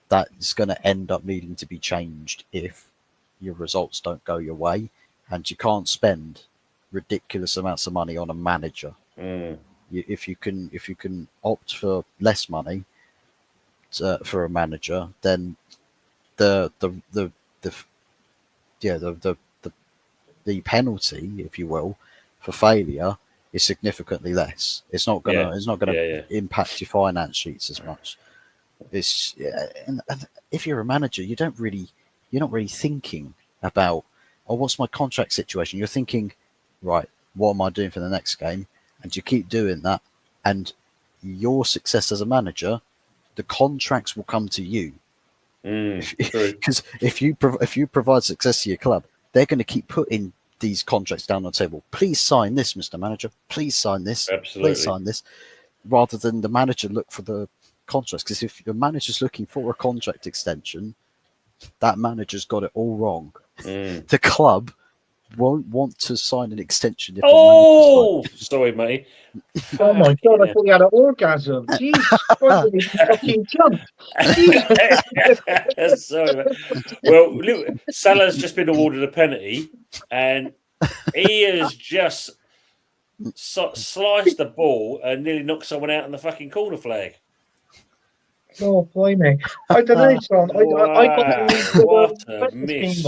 that is going to end up needing to be changed if your results don't go your way, and you can't spend ridiculous amounts of money on a manager. If you can opt for less money for a manager, then the penalty, if you will, for failure is significantly less. It's not gonna impact your finance sheets as much. And if you're a manager, you're not really thinking about, what's my contract situation? You're thinking, right, what am I doing for the next game? And you keep doing that, and your success as a manager, the contracts will come to you. Because if you provide success to your club, they're going to keep putting these contracts down on the table. Please sign this, Mr. Manager. Please sign this. Absolutely. Please sign this. Rather than the manager look for the contracts. Because if the manager's looking for a contract extension, that manager's got it all wrong. The club won't want to sign an extension if Oh, sorry, mate. Oh my God, I thought you had an orgasm. Jesus Christ, you fucking jumped. Jesus. Sorry, mate. Well, look, Salah's just been awarded a penalty, and he has just sliced the ball and nearly knocked someone out on the fucking corner flag. Oh, blimey. I don't know, Son. I got the What a miss.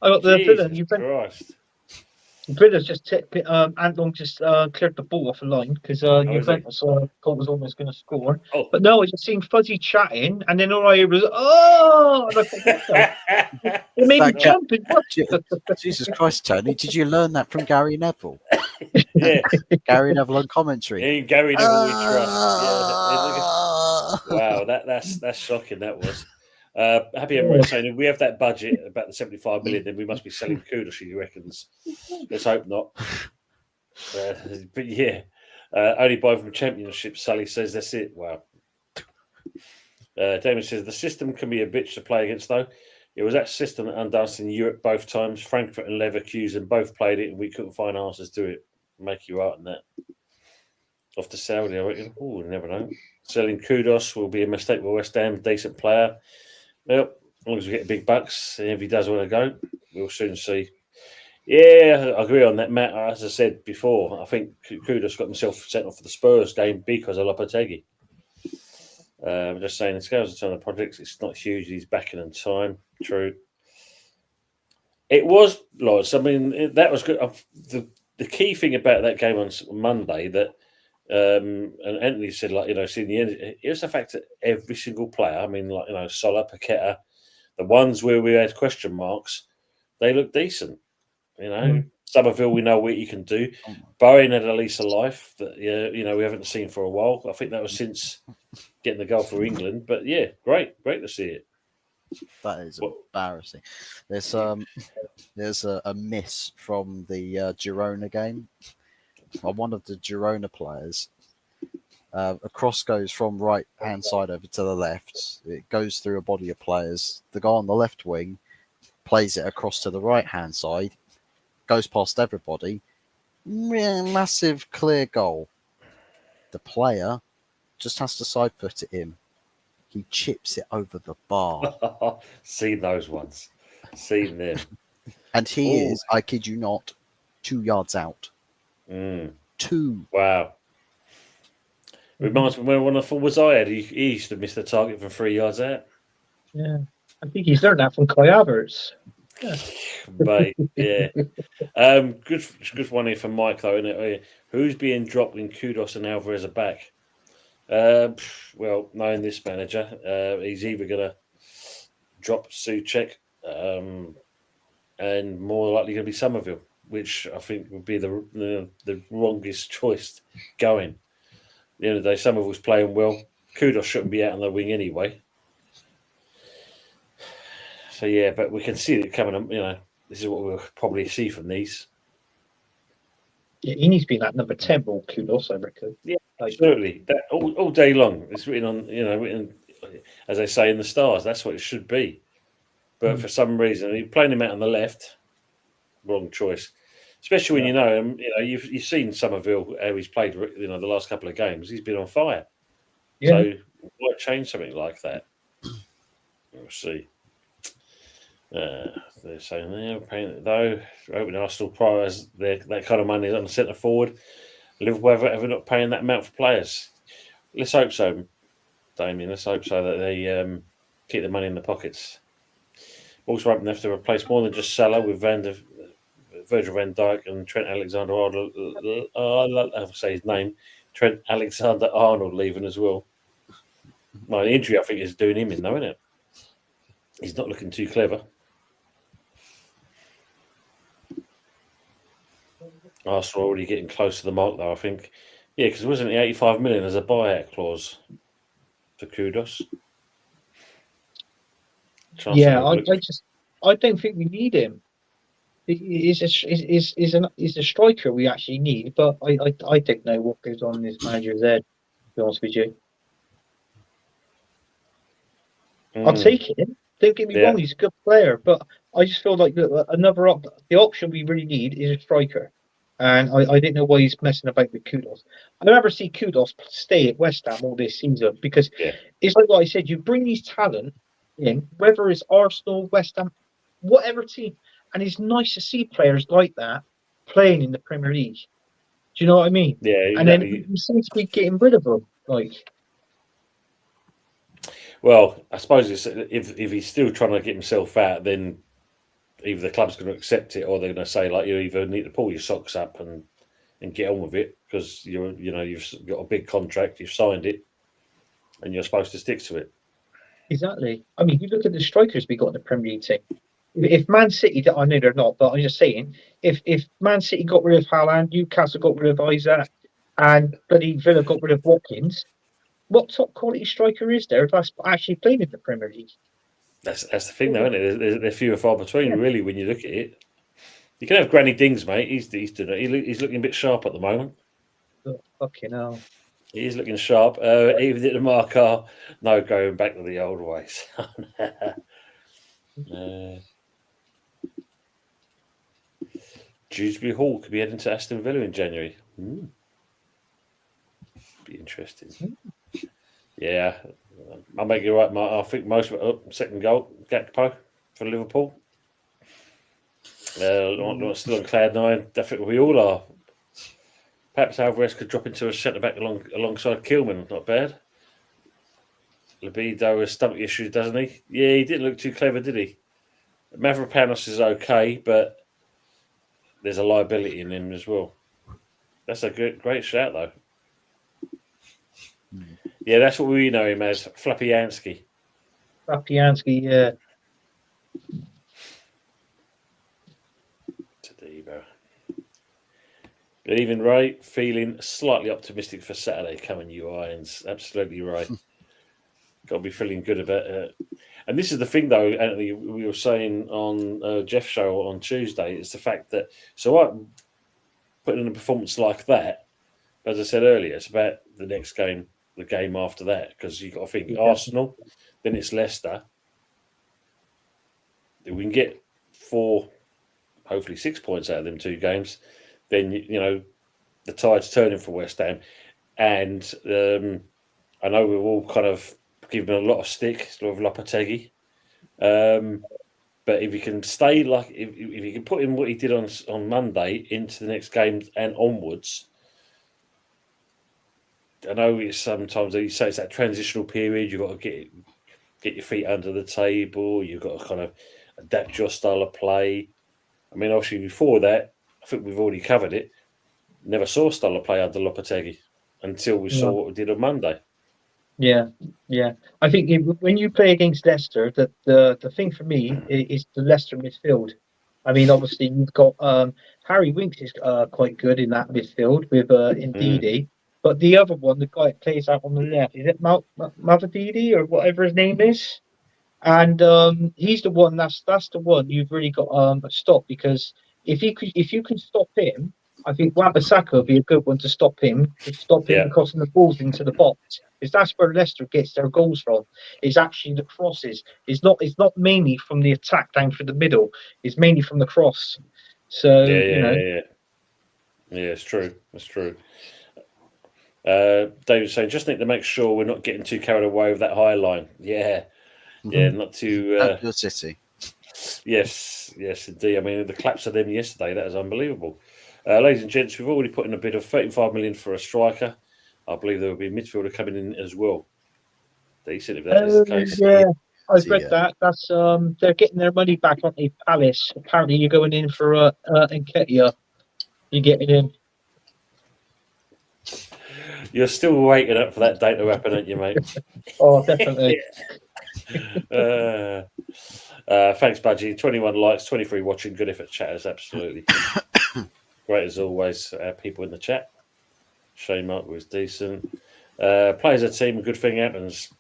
I got the Jesus Christ. Britta's just Anton just cleared the ball off the line because Juventus thought was almost going to score. Oh. But no, I just seen Fuzzy chatting, and then all I heard was "oh," and I thought, it made me jump. Jesus Christ, Tony! Did you learn that from Gary Neville? Yeah, Gary Neville on commentary. Yeah, Gary Neville we trust. Wow, that's shocking. That was. Happy Emirates saying if we have that budget about the 75 million, then we must be selling Kudos, he reckons. Let's hope not. But yeah, only buy from Championship. Sully says that's it. Wow. Damon says the system can be a bitch to play against, though. It was that system that undone us in Europe both times. Frankfurt and Leverkusen both played it, and we couldn't find answers to it. Make you right on that. Off to Saudi, I reckon. Oh, never know. Selling Kudos will be a mistake with West Ham. Decent player. Well, as long as we get big bucks, and if he does want to go, we'll soon see. Yeah, I agree on that, Matt. As I said before, I think Kudos got himself sent off for the Spurs game because of Lopetegui. I'm just saying, in scales of time, the projects, it's not huge. He's backing in time. True. It was, Lawrence. I mean, that was good. The key thing about that game on Monday that, and Anthony said, seeing the end, it was the fact that every single player, I mean, Sola, Paqueta, the ones where we had question marks, they look decent. Somerville, we know what he can do. Bowen had a lease of life that we haven't seen for a while. I think that was since getting the goal for England. But yeah, great to see it. That is embarrassing. There's a miss from the Girona game. One of the Girona players, a cross goes from right hand side over to the left. It goes through a body of players. The guy on the left wing plays it across to the right hand side, goes past everybody. Massive clear goal. The player just has to side foot it in. He chips it over the bar. Seen those ones. Seen them. And he is, I kid you not, 2 yards out. 2. Wow. Reminds me when I thought was I had, he used to miss the target from 3 yards out. Yeah. I think he's learned that from Kai Havertz. Yeah. Mate, yeah. Good one here from Mike, though, isn't it? Who's being dropped when Kudos and Alvarez are back? Well, knowing this manager, he's either going to drop Souček and more likely going to be Somerville, which I think would be the wrongest choice going. At the end of the day, Somerville's playing well. Kudos shouldn't be out on the wing anyway. So, yeah, but we can see it coming. This is what we'll probably see from these. Yeah, he needs to be that number 10 ball, Kudos, I reckon. Yeah, absolutely. That all day long. It's written on, written, as they say, in the stars. That's what it should be. But for some reason, you're playing him out on the left. Wrong choice. Especially when you know him. You've seen Somerville, how he's played, the last couple of games. He's been on fire. Yeah. So why change something like that? We'll see. They're saying they're paying it though. Hoping Arsenal prize that kind of money on the centre forward. Liverpool ever not paying that amount for players. Let's hope so, Damien. Let's hope so that they keep the money in the pockets. Also, hoping they have to replace more than just Salah with Virgil van Dijk and Trent Alexander-Arnold. I have to say his name. Trent Alexander-Arnold leaving as well. My injury, I think, is doing him in, though, isn't it? He's not looking too clever. Arsenal already getting close to the mark, though, I think. Yeah, because wasn't it 85 million as a buyout clause for Kudos? I don't think we need him. He's a striker we actually need, but I don't know what goes on in his manager's head, to be honest with you. I'll take him. Don't get me wrong, he's a good player, but I just feel like the option we really need is a striker. And I didn't know why he's messing about with Kudos. I'd rather see Kudos stay at West Ham all this season because it's like what I said, you bring these talent in, whether it's Arsenal, West Ham, whatever team, and it's nice to see players like that playing in the Premier League. Do you know what I mean? Yeah, And then exactly. we seem to be getting rid of them. Like, well, I suppose if he's still trying to get himself out, then either the club's going to accept it or they're going to say, like, you either need to pull your socks up and get on with it because you've got a big contract, you've signed it, and you're supposed to stick to it. exactly. I mean, you look at the strikers we got in the Premier League team. If Man City, I know they're not, but I'm just saying, if Man City got rid of Haaland, Newcastle got rid of Isaac, and bloody Villa got rid of Watkins, what top quality striker is there that's actually playing in the Premier League? That's the thing, though, isn't it? They're few and far between, really, when you look at it. You can have Granny Dings, mate. He's doing it. He's looking a bit sharp at the moment. Oh, fucking hell. He's looking sharp. Even at the Marcar, no going back to the old ways. Dewsbury Hall could be heading to Aston Villa in January. Be interesting. Yeah, I'll make you right, Mark. I think most of it, second goal, Gakpo for Liverpool. Still on cloud nine. I think we all are. Perhaps Alvarez could drop into a centre back alongside Kilman. Not bad. Libido has stomach issues, doesn't he? Yeah, he didn't look too clever, did he? Mavropanos is okay, but there's a liability in him as well. That's a great shout, though. Yeah, that's what we know him as, Flapiansky. Flapiansky, yeah. Tadibo. But even Ray, feeling slightly optimistic for Saturday coming, you Irons. Absolutely right. Got to be feeling good about it. And this is the thing, though, Anthony, we were saying on Jeff's show on Tuesday, is the fact that, putting in a performance like that, as I said earlier, it's about the next game, the game after that, because you've got to think Arsenal, then it's Leicester. If we can get 4, hopefully 6 points out of them 2 games, then, the tide's turning for West Ham. And I know we've all kind of given him a lot of stick, sort of Lopetegui. But if he can stay if he can put in what he did on Monday into the next game and onwards, I know it's sometimes you say it's that transitional period. You've got to get your feet under the table. You've got to kind of adapt your style of play. I mean, obviously before that, I think we've already covered it. Never saw style of play under Lopetegui until we saw what we did on Monday. Yeah. I think when you play against Leicester, the thing for me is the Leicester midfield. I mean, obviously you've got Harry Winks is quite good in that midfield with Ndidi, but the other one, the guy that plays out on the left, is it Mavadidi or whatever his name is? And he's the one that's the one you've really got to stop, because if you can stop him, I think Wan-Bissaka would be a good one to stop him crossing the balls into the box, because that's where Leicester gets their goals from. It's actually the crosses. It's not mainly from the attack down through the middle. It's mainly from the cross. So yeah, it's true. That's true. David's saying just need to make sure we're not getting too carried away with that high line. Yeah, not too. Your City. Yes, indeed. I mean, the collapse of them yesterday, that is unbelievable. Ladies and gents, we've already put in a bid of 35 million for a striker. I believe there will be a midfielder coming in as well. Decent if that is the case. Yeah, I've read that. That's they're getting their money back, aren't they? Palace. Apparently, you're going in for Nketiah. You're getting in. You're still waiting up for that day to happen, aren't you, mate? Oh, definitely. Thanks, Budgie. 21 likes, 23 watching. Good effort, chatters. Absolutely. Great as always. People in the chat. Shane Mark was decent. Play as a team, a good thing happens.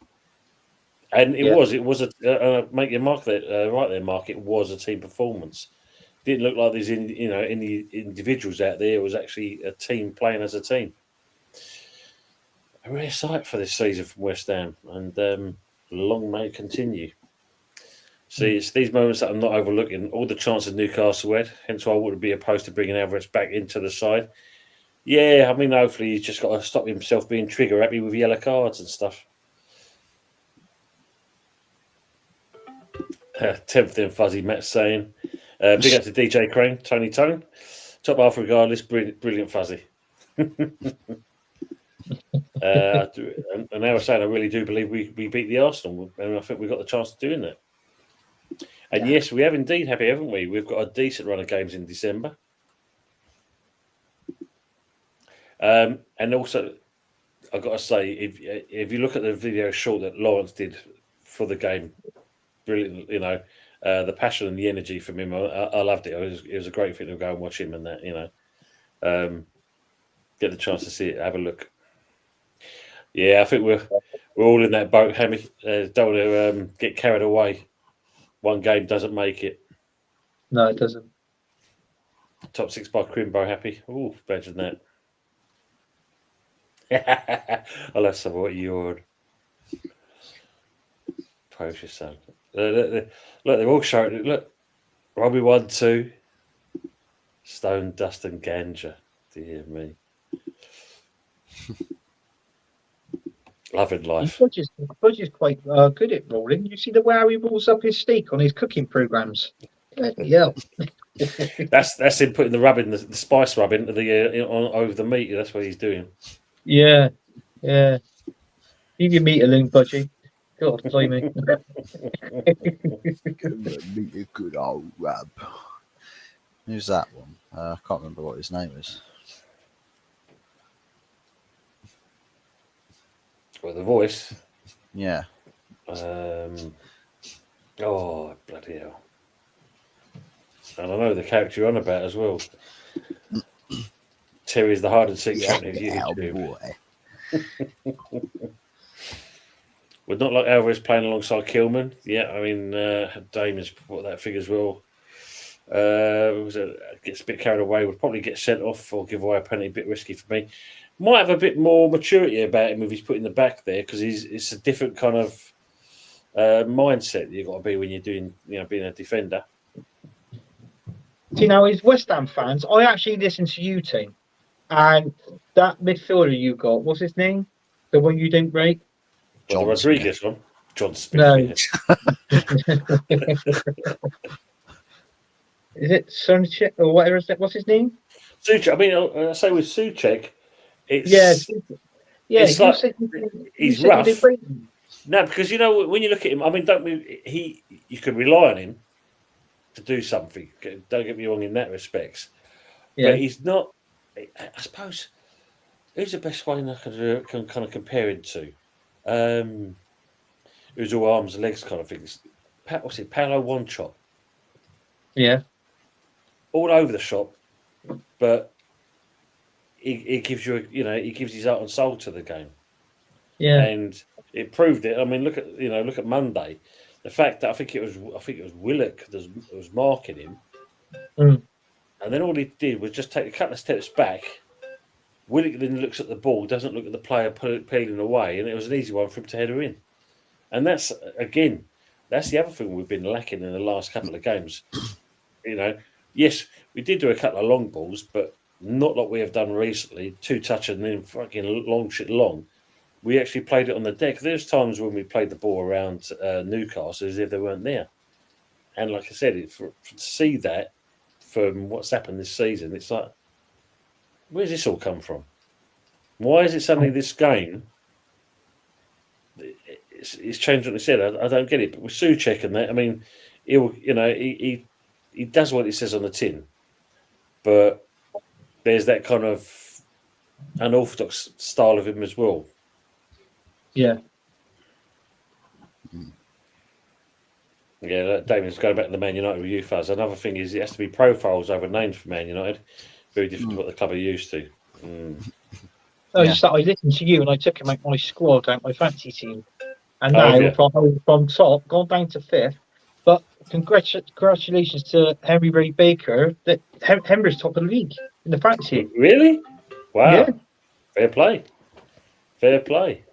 And it was a make your mark there, right there, Mark. It was a team performance. Didn't look like there's any individuals out there. It was actually a team playing as a team. A rare sight for this season from West Ham, and long may it continue. See, it's these moments that I'm not overlooking. All the chances Newcastle had, hence why I wouldn't be opposed to bringing Alvarez back into the side. Yeah, I mean, hopefully he's just got to stop himself being trigger happy with yellow cards and stuff. 10th then Fuzzy Matt saying, big up to DJ Crane, Tony Tone, top half regardless, brilliant Fuzzy. And now we're saying I really do believe we beat the Arsenal, and I think we got the chance of doing that. And yes, we have indeed, haven't we? We've got a decent run of games in December. And also, I've got to say, if you look at the video short that Lawrence did for the game, brilliant, the passion and the energy from him, I loved it. It was a great thing to go and watch him and that, get the chance to see it, have a look. Yeah, I think we're all in that boat, Hammy. Don't want to get carried away. One game doesn't make it. No, it doesn't. Top 6 by Crimbo, happy. Oh, imagine that. I'll have some of what you ordered. Precious son. Look, they're all showing it. Look, Robbie 1-2. Stone, Dust, and Ganja. Dear me. Loving life. Budge is quite good at rolling. You see the way he rolls up his steak on his cooking programs. Yeah. That's him putting the rub in, the spice rub into the over the meat. That's what he's doing. Yeah. Leave your meat alone, Budgie. God, blimey. Meet a good old rub. Who's that one? I can't remember what his name is. Well, the voice. Yeah. Oh, bloody hell. And I know the character you're on about as well. Terry's the hard and seek champion of YouTube. Would not like Alvarez playing alongside Kilman. Yeah, I mean, Damon's put that figure as well. Gets a bit carried away. Would probably get sent off or give away a penalty. A bit risky for me. Might have a bit more maturity about him if he's put in the back there, because it's a different kind of mindset that you've got to be when you're doing, being a defender. See, now, as West Ham fans, I actually listen to you, team. And that midfielder you got, what's his name? The one you didn't rate? John Rodriguez one. John Smith. No. Yeah. Is it Sunchek or whatever is that? What's his name? Suchek. I mean, I say with Suchek, it's it's like he's rough. No, because when you look at him, I mean, you could rely on him to do something. Don't get me wrong in that respect. Yeah. But he's not. I suppose who's the best way I can kind of compare him to? Who's all arms and legs kind of things. What's it? Paolo One Chop. Yeah. All over the shop, but he gives you, he gives his heart and soul to the game. Yeah. And it proved it. I mean, look at Monday. The fact that I think it was Willock that was marking him, and then all he did was just take a couple of steps back. Willock then looks at the ball, doesn't look at the player peeling away, and it was an easy one for him to header in. And that's the other thing we've been lacking in the last couple of games. Yes, we did do a couple of long balls, but not like we have done recently. 2 touch and then fucking long shit long. We actually played it on the deck. There's times when we played the ball around Newcastle as if they weren't there. And like I said, to see that from what's happened this season, it's like, where's this all come from? Why is it suddenly this game? It's changed what he said. I don't get it. But with Suchek and that, I mean, he does what it says on the tin, but there's that kind of unorthodox style of him as well. Yeah. Yeah, David's going back to the Man United with you, Fuzz. Another thing is it has to be profiles over names for Man United. Very different to what the club are used to. Just that I listened to you and I took him out my squad, out my fantasy team. And now from top, gone down to 5th. But congratulations to Henry Ray Baker that Henry's top of the league in the fantasy. Really? Wow. Yeah. Fair play.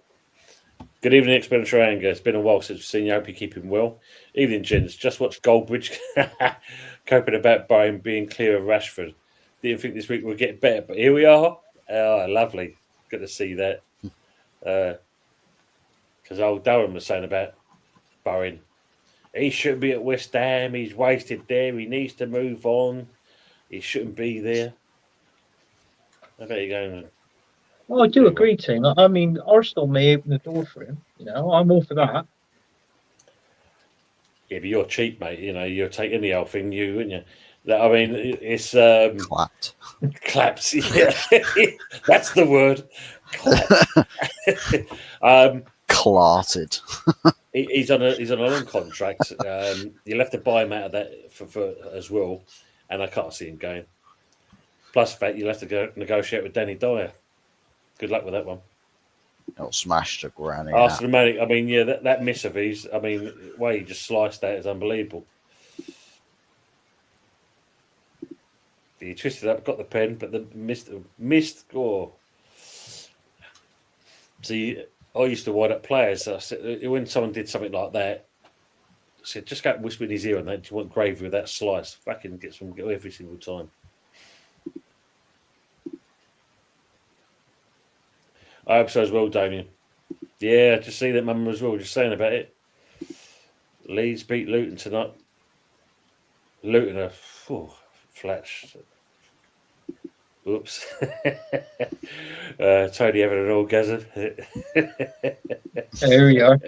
Good evening, Expenditure Anger. It's been a while since we've seen you. Hope you're keeping well. Evening, gents. Just watched Goldbridge coping about Bayern being clear of Rashford. Didn't think this week would get better, but here we are. Oh, lovely. Good to see that. Because old Durham was saying about Bowen. He shouldn't be at West Ham. He's wasted there. He needs to move on. He shouldn't be there. I bet you're going. Well, I do agree, Tim. I mean, Arsenal may open the door for him. You know, I'm all for that. Yeah, but you're cheap, mate. You know, you'll take any old thing, wouldn't you? I mean, it's Clapped. claps. Yeah, that's the word. Clarted. He's on a long contract. You'll have to buy him out of that for as well, and I can't see him going. Plus, the fact you'll have to go negotiate with Danny Dyer. Good luck with that one. It'll smash the granny. Arsenal, I mean, yeah, that miss of his. I mean, the way he just sliced that is unbelievable. He twisted up, got the pen, but the missed score. See, I used to wind up players. I said, when someone did something like that, I said, just go and whisper in his ear and then you want gravy with that slice. Fucking get some every single time. I hope so as well, Damien. Yeah, just see that mum as well, just saying about it. Leeds beat Luton tonight. Luton are flats. Oops. Tony having an orgasm. There we are.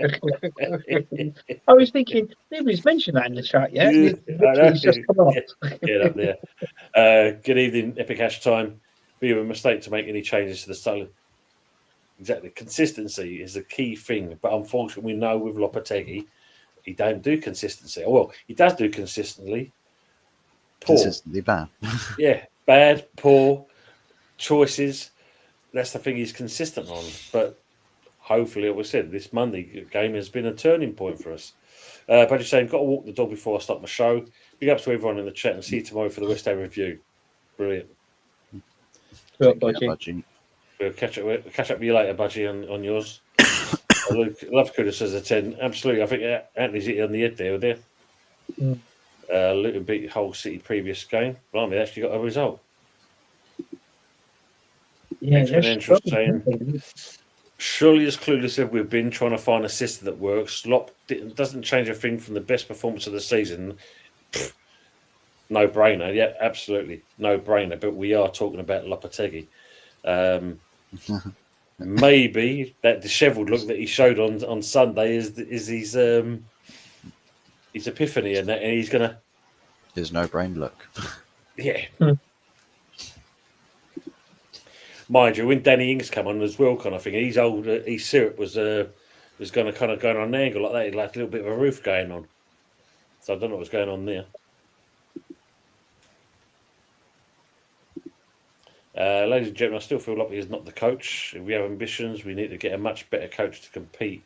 I was thinking, nobody's mentioned that in the chat yet. It's just come on. Get up there. Good evening, Epic Ash Time. Be a mistake to make any changes to the style. Exactly. Consistency is a key thing, but unfortunately, we know with Lopetegui, he don't do consistency. Well, he does do consistently. Poor. Consistently bad. Yeah, bad, poor choices. That's the thing he's consistent on. But hopefully, like we said, this Monday game has been a turning point for us. But you're saying, got to walk the dog before I start my show. Big up to everyone in the chat and see you tomorrow for the West Ham review. Brilliant. Budgie. We'll catch up with you later, Budgie, on yours. Love Kudos as a 10. Absolutely. I think Anthony's hit on the head there. Luton beat Hull City previous game. Blimey, they actually got a result. Yeah, saying, surely as clueless as we've been trying to find a system that works, Lop doesn't change a thing from the best performance of the season. No brainer. Yeah, absolutely. No brainer. But we are talking about Lopetegui. Maybe that dishevelled look that he showed on Sunday is his epiphany, and he's gonna. His no brain look. Yeah. Mind you, when Danny Ings come on as well, kind of thing. He's old. His syrup was going to kind of go on an angle like that. He like a little bit of a roof going on. So I don't know what's going on there. Ladies and gentlemen, I still feel like he's not the coach. If we have ambitions, we need to get a much better coach to compete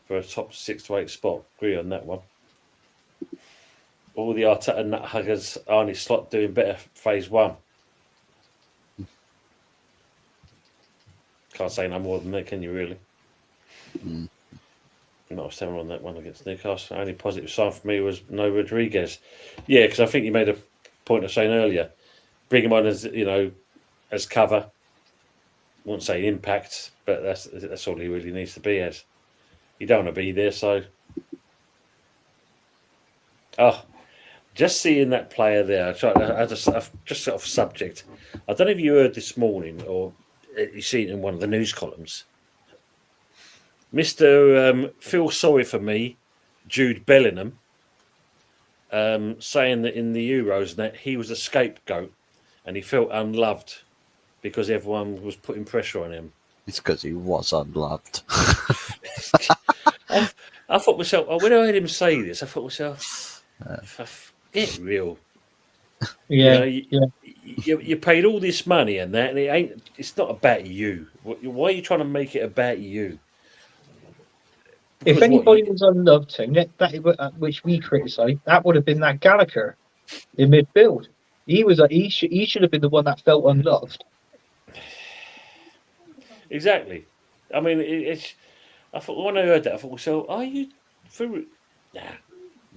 for a top 6 to 8 spot. Agree on that one. All the Arteta nut huggers are in his slot doing better phase 1. Can't say no more than that, can you really? Not stammer on that one against Newcastle. Only positive sign for me was no Rodriguez. Yeah, because I think you made a point of saying earlier, bring him on as as cover. I wouldn't say impact, but that's all he really needs to be as. You don't want to be there, so. Just seeing that player there. Just off subject. I don't know if you heard this morning or you seen it in one of the news columns. Mr. Feel sorry for me, Jude Bellingham, saying that in the Euros that he was a scapegoat and he felt unloved because everyone was putting pressure on him. It's because he was unloved. I thought myself, when I heard him say this, I thought myself, get real. Yeah, you paid all this money and that, and it's not about you. Why are you trying to make it about you? If anybody was unloved, Tim, that which we criticised, that would have been that Gallagher in midfield. He should have been the one that felt unloved. Exactly. I mean, I thought when I heard that, I thought, so are you through? Nah,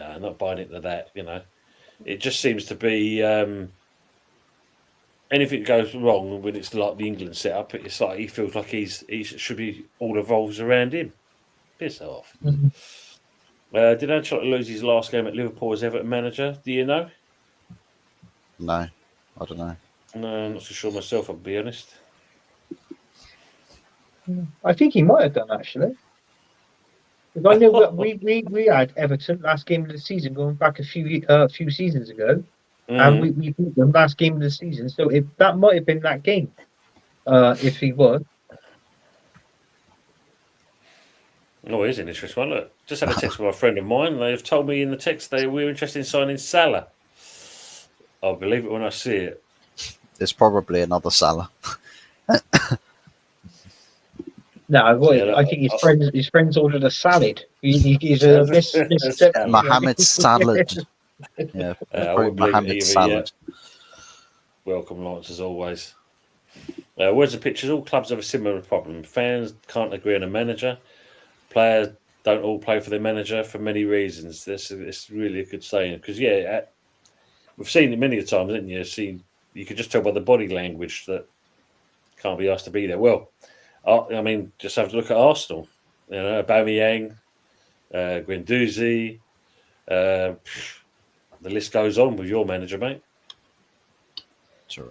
I'm not buying into that. It just seems to be anything goes wrong when it's like the England setup. It's like he feels like he should be all revolves around him. Piss off. Mhm. Did Ancelotti lose his last game at Liverpool as Everton manager? Do you know? No, I don't know. No, I'm not so sure myself. I'll be honest. I think he might have done actually. Because I know that we had Everton last game of the season going back a few seasons ago, and we beat them last game of the season. So that might have been that game, if he was. Oh, it is an interesting one. Look, just had a text from a friend of mine. They've told me in the text they were interested in signing Salah. I'll believe it when I see it. There's probably another Salah. No, Yeah, I think his friends ordered a salad. He's a Mohammed salad. Yeah, I wouldn't believe it Mohammed either, salad. Welcome, Lawrence, as always. Words and pictures. All clubs have a similar problem. Fans can't agree on a manager. Players don't all play for their manager for many reasons. It's really a good saying because we've seen it many times, haven't you? You can just tell by the body language that can't be asked to be there. Well, I mean, just have to look at Arsenal. Aubameyang, Guendouzi. The list goes on with your manager, mate.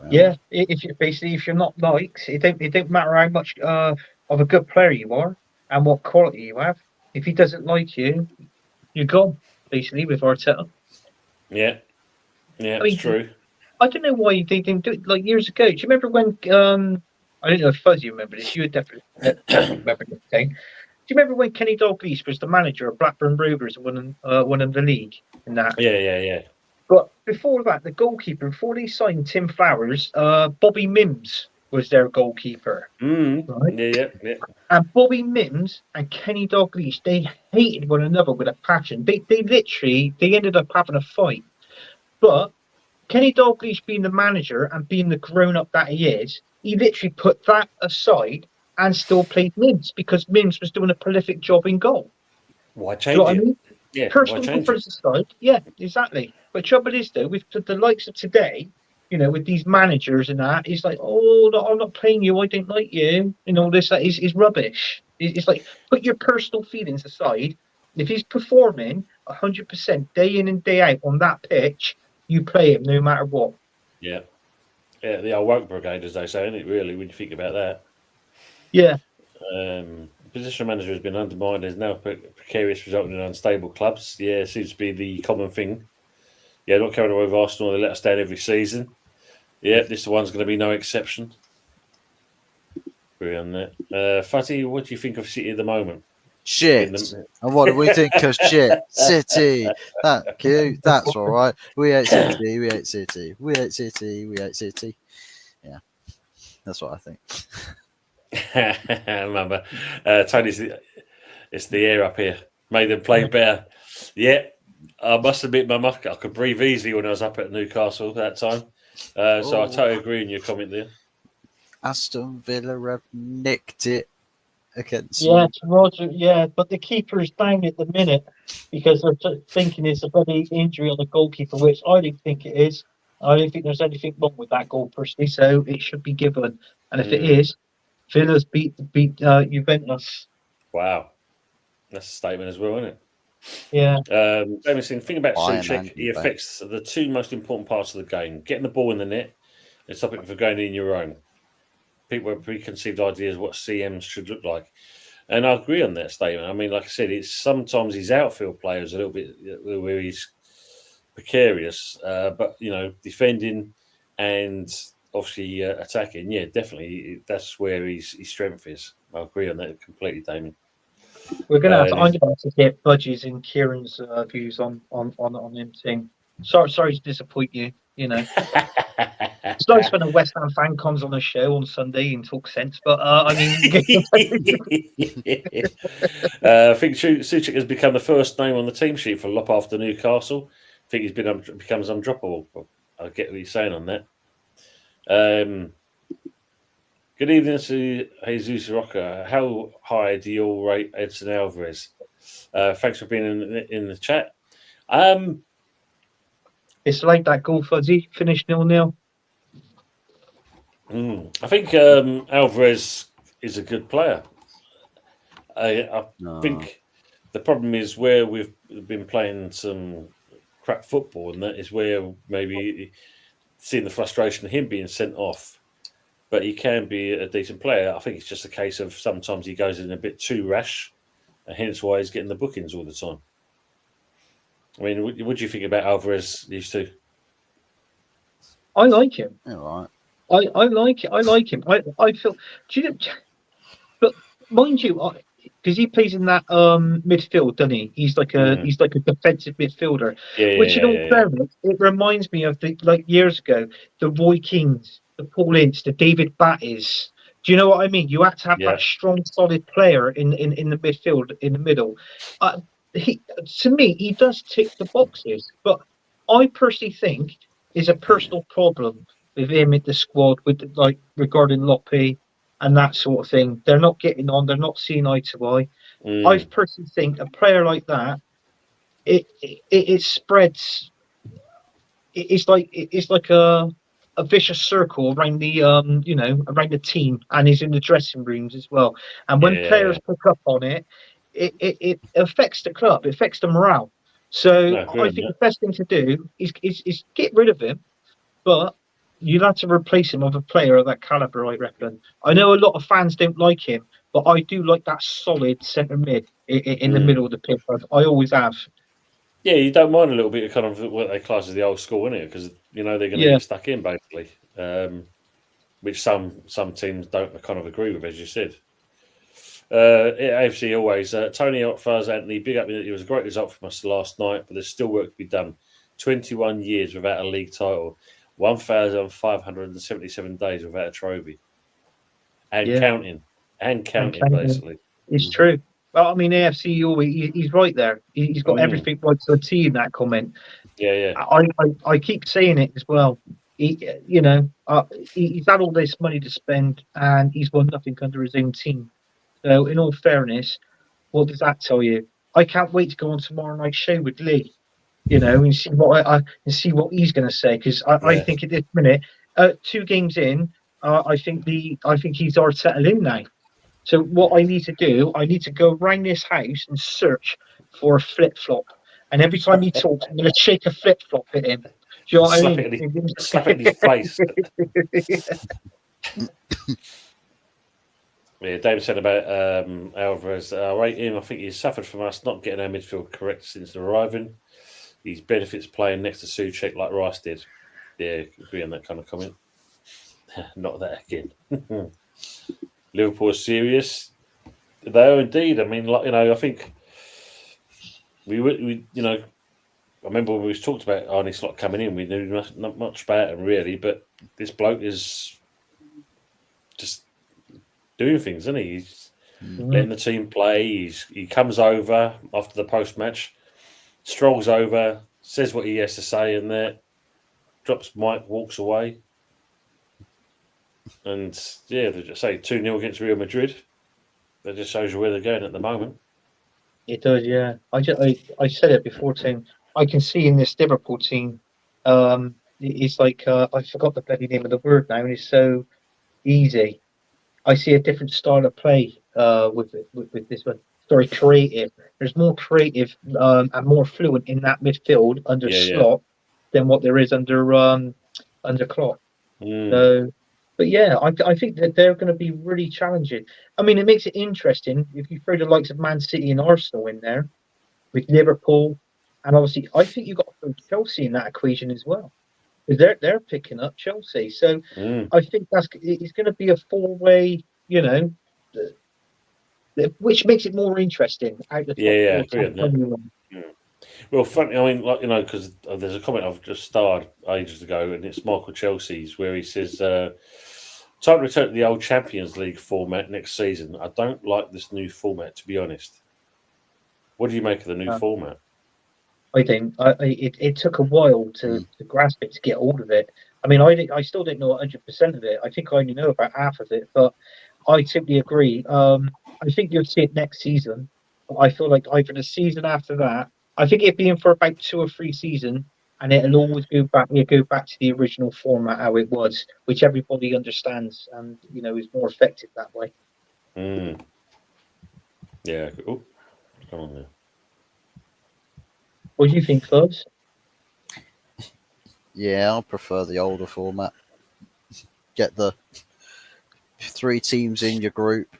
Yeah, if you're not liked, it don't matter how much of a good player you are and what quality you have. If he doesn't like you, you're gone. Basically, with Arteta. Yeah, it's true. I don't know why they didn't do it like years ago. Do you remember when? I don't know if Fuzzy remember this. You would definitely remember this thing. Do you remember when Kenny Dalglish was the manager of Blackburn Rovers and won the league in that? Yeah. But before that, the goalkeeper, before they signed Tim Flowers, Bobby Mims was their goalkeeper. Right? Yeah. And Bobby Mims and Kenny Dalglish, they hated one another with a passion. They ended up having a fight. But Kenny Dalglish being the manager and being the grown-up that he is, he literally put that aside and still played Mims because Mims was doing a prolific job in goal. Why change Do you know what it? I mean? Yeah, Personal difference aside, yeah, exactly. But trouble is though, with the likes of today, with these managers and that, it's like, oh, no, I'm not playing you. I don't like you. All this that is rubbish. It's like put your personal feelings aside. If he's performing 100% day in and day out on that pitch, you play him no matter what. Yeah, the old woke brigade, as they say, isn't it? Really, when you think about that. Yeah. Position manager has been undermined. There's now precarious, resulting in unstable clubs. Yeah, it seems to be the common thing. Yeah, not carrying away with Arsenal. They let us down every season. Yeah, this one's going to be no exception. Agree on that. Fuzzy, what do you think of City at the moment? Shit. And what do we think of shit? City. That cute. That's all right. We hate City. We hate City. We hate City. We hate City. Yeah, that's what I think. I remember Tony's. It's the air up here. Made them play better. Yeah, I must admit, Mama, I could breathe easily when I was up at Newcastle that time. So I totally agree in your comment there. Aston Villa have nicked it against. Yeah, Roger. Yeah, but the keeper is down at the minute because they're thinking it's a bloody injury on the goalkeeper, which I don't think it is. I don't think there's anything wrong with that goal personally, so it should be given. And if it is, Villa's beat Juventus. Wow, that's a statement as well, isn't it? Yeah. Jameson, think about Suchek. He affects the two most important parts of the game: getting the ball in the net and stopping it from going in your own. People have preconceived ideas of what CMs should look like, and I agree on that statement. I mean, like I said, it's sometimes his outfield players a little bit where he's precarious, but defending and obviously attacking, yeah, definitely that's where his strength is. I agree on that completely, Damien. I'm gonna have to get Budgie's and Kieran's views on him thing. Sorry to disappoint you. It's nice when a West Ham fan comes on a show on Sunday and talks sense, but I mean, I think Suchek has become the first name on the team sheet for Lop after Newcastle. I think he's becomes undroppable. I get what you're saying on that. Good evening to Jesus Rocker. How high do you all rate Edson Alvarez? Thanks for being in the chat. It's like that goal fuzzy finished 0-0. I think Alvarez is a good player. I think the problem is where we've been playing some crap football, and that is where maybe seeing the frustration of him being sent off. But he can be a decent player. I think it's just a case of sometimes he goes in a bit too rash, and hence why he's getting the bookings all the time. I mean, what do you think about Alvarez? These two? I like him. All right. I like it. I like him. I feel. Do you know, but mind you, because he plays in that midfield, doesn't he? He's like a defensive midfielder. Which, in all fairness, it reminds me of the years ago, the Roy Keanes, the Paul Ince, the David Batties. Do you know what I mean? You had to have that strong, solid player in the midfield, in the middle. To me, he does tick the boxes, but I personally think is a personal problem with him in the squad, with regarding Loppe and that sort of thing. They're not getting on. They're not seeing eye to eye. I personally think a player like that, it spreads. It's like a vicious circle around the around the team, and he's in the dressing rooms as well. And when players pick up on it, it affects the club. It affects the morale. So I think the best thing to do is get rid of him, but you'll have to replace him with a player of that caliber, I reckon. I know a lot of fans don't like him, but I do like that solid centre mid in the middle of the pitch. I always have. Yeah, you don't mind a little bit of kind of what they class as the old school, innit? Because they're going to get stuck in basically, which some teams don't kind of agree with, as you said. AFC always. Tony HotFuzz, Anthony, big up. It was a great result from us last night, but there's still work to be done. 21 years without a league title, 1,577 days without a trophy, and counting, basically. It's true. Well, I mean, AFC, he's right there. He's got everything right to a T in that comment. Yeah. I keep saying it as well. He's had all this money to spend, and he's won nothing under his own team. So, in all fairness, what does that tell you? I can't wait to go on tomorrow night's show with Lee, and see what he's going to say, because I think at this minute, 2 games in, I think he's already settled in now. So what I need to do, I need to go around this house and search for a flip flop, and every time he talks, I'm going to shake a flip flop at him. Do you know what I mean? Slap it in his face. Yeah, David said about Alvarez. I rate him. I think he's suffered from us not getting our midfield correct since arriving. He benefits playing next to Souček like Rice did. Yeah, agree on that kind of comment. Not that again. Liverpool are serious. They are indeed. I mean, I think we I remember when we talked about Arne Slot coming in, we knew not much about him really, but this bloke is just doing things, isn't he? He's letting the team play. He comes over after the post-match, strolls over, says what he has to say in there, drops mic, walks away. And they just say 2-0 against Real Madrid. That just shows you where they're going at the moment. It does, yeah. I said it before, Tim. I can see in this Liverpool team, it's like I forgot the bloody name of the word now, and it's so easy. I see a different style of play with this one. Very creative. There's more creative and more fluent in that midfield under Slot than what there is under Klopp. So. But yeah, I think that they're going to be really challenging. I mean, it makes it interesting if you throw the likes of Man City and Arsenal in there with Liverpool, and obviously I think you've got to throw Chelsea in that equation as well, because they're picking up Chelsea. So I think it's going to be a 4-way, which makes it more interesting. Out the Well, funny, I mean, because there's a comment I've just starred ages ago, and it's Michael Chelsea's, where he says, time to return to the old Champions League format next season. I don't like this new format, to be honest. What do you make of the new format? I think it took a while to grasp it, to get hold of it. I mean, I still didn't know 100% of it. I think I only know about half of it, but I simply agree. I think you'll see it next season. I feel like either the season after that, I think it'd be in for about 2 or 3 seasons, and it'll always go back. You go back to the original format how it was, which everybody understands, and is more effective that way. Yeah. Oh, come on there. What do you think, Fuzz? Yeah, I prefer the older format. Get the 3 teams in your group.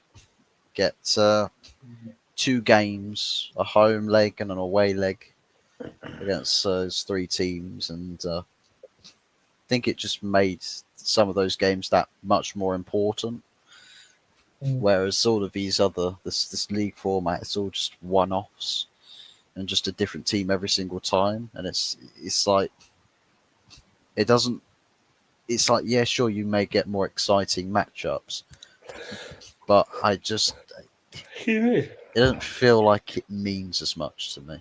Get 2 games, a home leg and an away leg against those 3 teams, and I think it just made some of those games that much more important. Whereas all of these this league format, it's all just one-offs and just a different team every single time, and it's like it doesn't. It's like, yeah, sure, you may get more exciting matchups, but it doesn't feel like it means as much to me.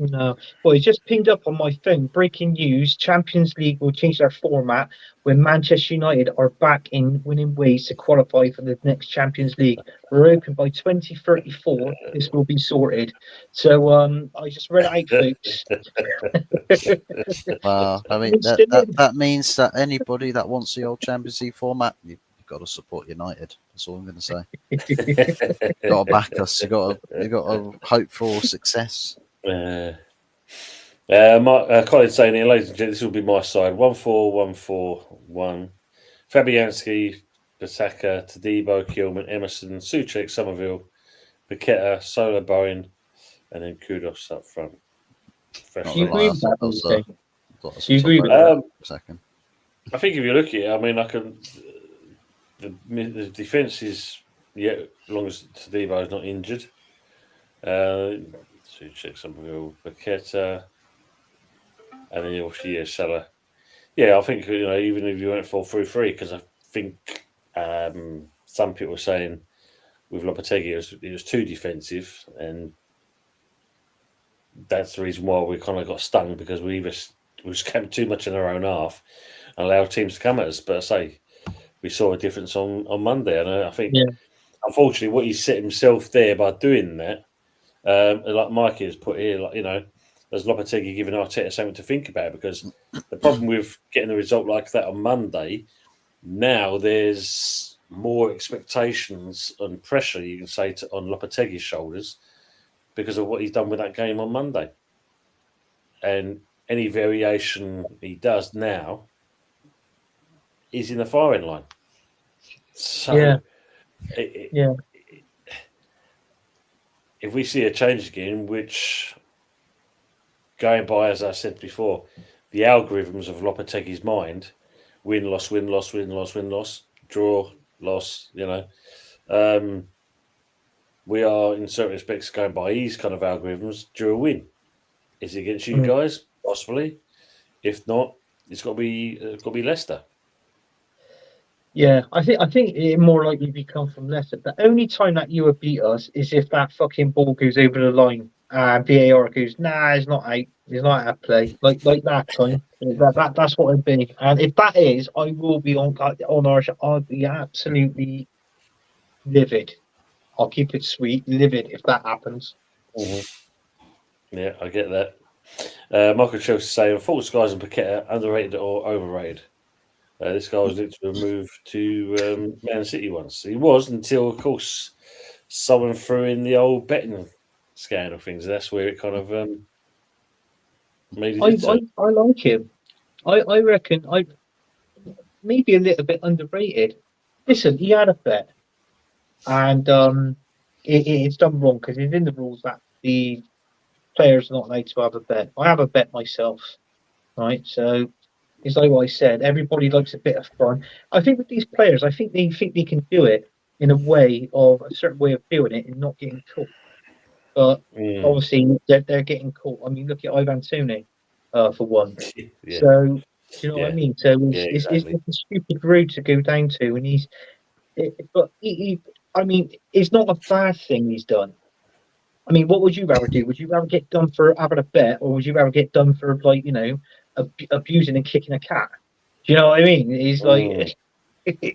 No. Well, it just pinged up on my phone. Breaking news: Champions League will change their format when Manchester United are back in winning ways to qualify for the next Champions League. We're open by 2034. This will be sorted. So I just read it out, folks. Well, I mean, that means that anybody that wants the old Champions League format, you've got to support United. That's all I'm going to say. You've got to back us. You've got to hope for success. Colin's saying here, ladies and gentlemen, this will be my side. 1-4-1-4-1. Fabianski, Basaka, Tadibo, Kilman, Emerson, Souček, Somerville, Paqueta, Sola, Bowen, and then Kudos up front. Do you agree with that? Do you agree with that? Second. I think if you look at it, I mean, the defence is, as long as Tadibo is not injured. Souček, Somerville, Paqueta, and then obviously Salah. Yeah, I think even if you went 4-3-3, because I think some people were saying with Lopetegui it was too defensive, and that's the reason why we kind of got stung, because we just kept too much in our own half and allowed teams to come at us. But I say we saw a difference on Monday, and I think unfortunately what he set himself there by doing that. Like Mikey has put here, there's Lopetegui giving Arteta something to think about, because the problem with getting a result like that on Monday, now there's more expectations and pressure, you can say, on Lopetegui's shoulders because of what he's done with that game on Monday. And any variation he does now is in the firing line. So, if we see a change again, which, going by, as I said before, the algorithms of Lopetegui's mind, win, loss, win, loss, win, loss, win, loss, draw, loss, we are, in certain respects, going by his kind of algorithms, draw, win. Is it against you guys? Possibly. If not, it's got to be Leicester. Yeah, I think it more likely to come from Leicester. The only time that you would beat us is if that fucking ball goes over the line and VAR goes, nah, it's not out. It's not out of play. Like that time. That's what it'd be. And if that is, I will be on our show. I'll be absolutely livid. I'll keep it sweet, livid if that happens. Mm-hmm. Yeah, I get that. Michael Chelsea saying, thoughts, guys, and Paqueta underrated or overrated? This guy was linked to a move to Man City once. He was, until, of course, someone threw in the old betting scandal things. That's where it kind of made it. I like him. I reckon maybe a little bit underrated. Listen, he had a bet, and it's done wrong because it's in the rules that the players are not allowed to have a bet. I have a bet myself, right? So it's like what I said. Everybody likes a bit of fun. I think with these players, I think they can do it in a certain way of doing it and not getting caught. But obviously they're getting caught. I mean, look at Ivan Toney, for one. Yeah. So do you know what I mean? So exactly. it's a stupid road to go down to, and I mean, it's not a bad thing he's done. I mean, what would you rather do? Would you rather get done for having a bet, or would you rather get done for abusing and kicking a cat? you know what I mean? He's like, Mm.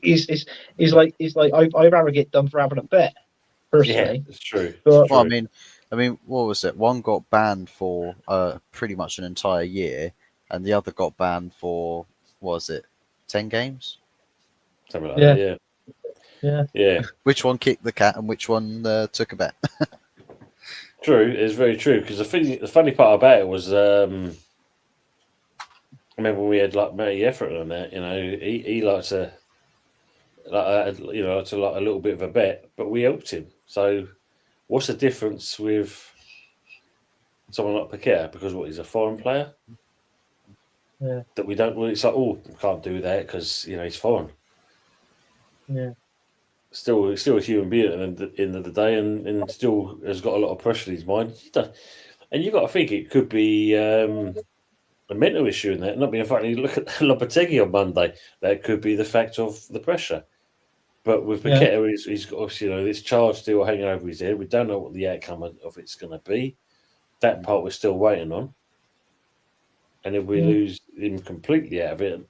he's like, I'd rather get done for having a bet, Yeah, personally. it's true. But Well, I mean, what was it? One got banned for pretty much an entire year, and the other got banned for, what was it, 10 games? Something like Yeah. that. yeah, Yeah. Which one kicked the cat and which one took a bet? True, it's very true. Because the funny part about it was, I remember when we had like Matty Effort on that. You know, he likes a like a little bit of a bet, but we helped him. So, what's the difference with someone like Paqueta? Because what, he's a foreign player yeah, that we don't. Well, it's like, oh, we can't do that because he's foreign. yeah. Still a human being at the end of the day, and still has got a lot of pressure in his mind. And you've got to think it could be a mental issue in that. Not being funny, look at Lopetegui on Monday. That could be the fact of the pressure. But with Yeah. Paqueta, he's got obviously this charge still hanging over his head. We don't know what the outcome of it's going to be. That part we're still waiting on. And if we lose him completely out of it,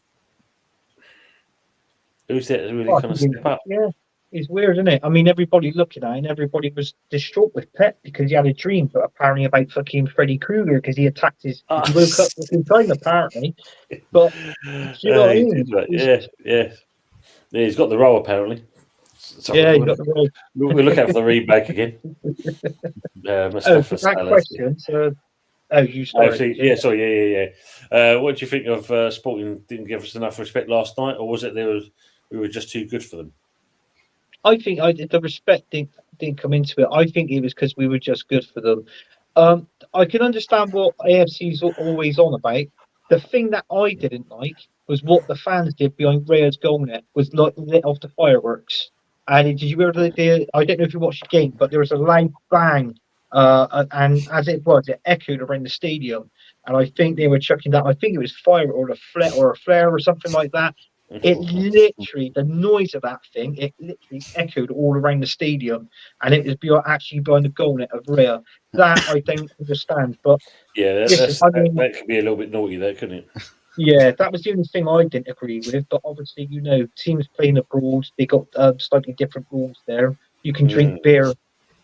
who's there to really kind of step up? Yeah, it's weird, isn't it? I mean, everybody looking at it, and everybody was distraught with Pep because he had a dream, but apparently about fucking Freddy Krueger because he attacked he woke up in time apparently. But you know what I mean? Yeah, he's got the role apparently. So yeah, he got the role. we'll look out for the remake again. That question. So, you started. Yeah, sorry, what do you think of Sporting? Didn't give us enough respect last night, or was it we were just too good for them? I think the respect didn't come into it. I think it was because we were just good for them. I can understand what AFC's always on about. The thing that I didn't like was what the fans did behind Raya's goal net, was like lit off the fireworks. And did you ever? I don't know if you watched the game, but there was a loud bang, and as it echoed around the stadium. And I think they were chucking that. I think it was fire or a flare or something like that. It literally, the noise of that thing, it literally echoed all around the stadium, and it was actually behind the goal net of Rhea. That I don't understand, but yeah, that could be a little bit naughty, there, couldn't it? Yeah, that was the only thing I didn't agree with. But obviously, teams playing abroad, they got slightly different rules there. You can drink beer.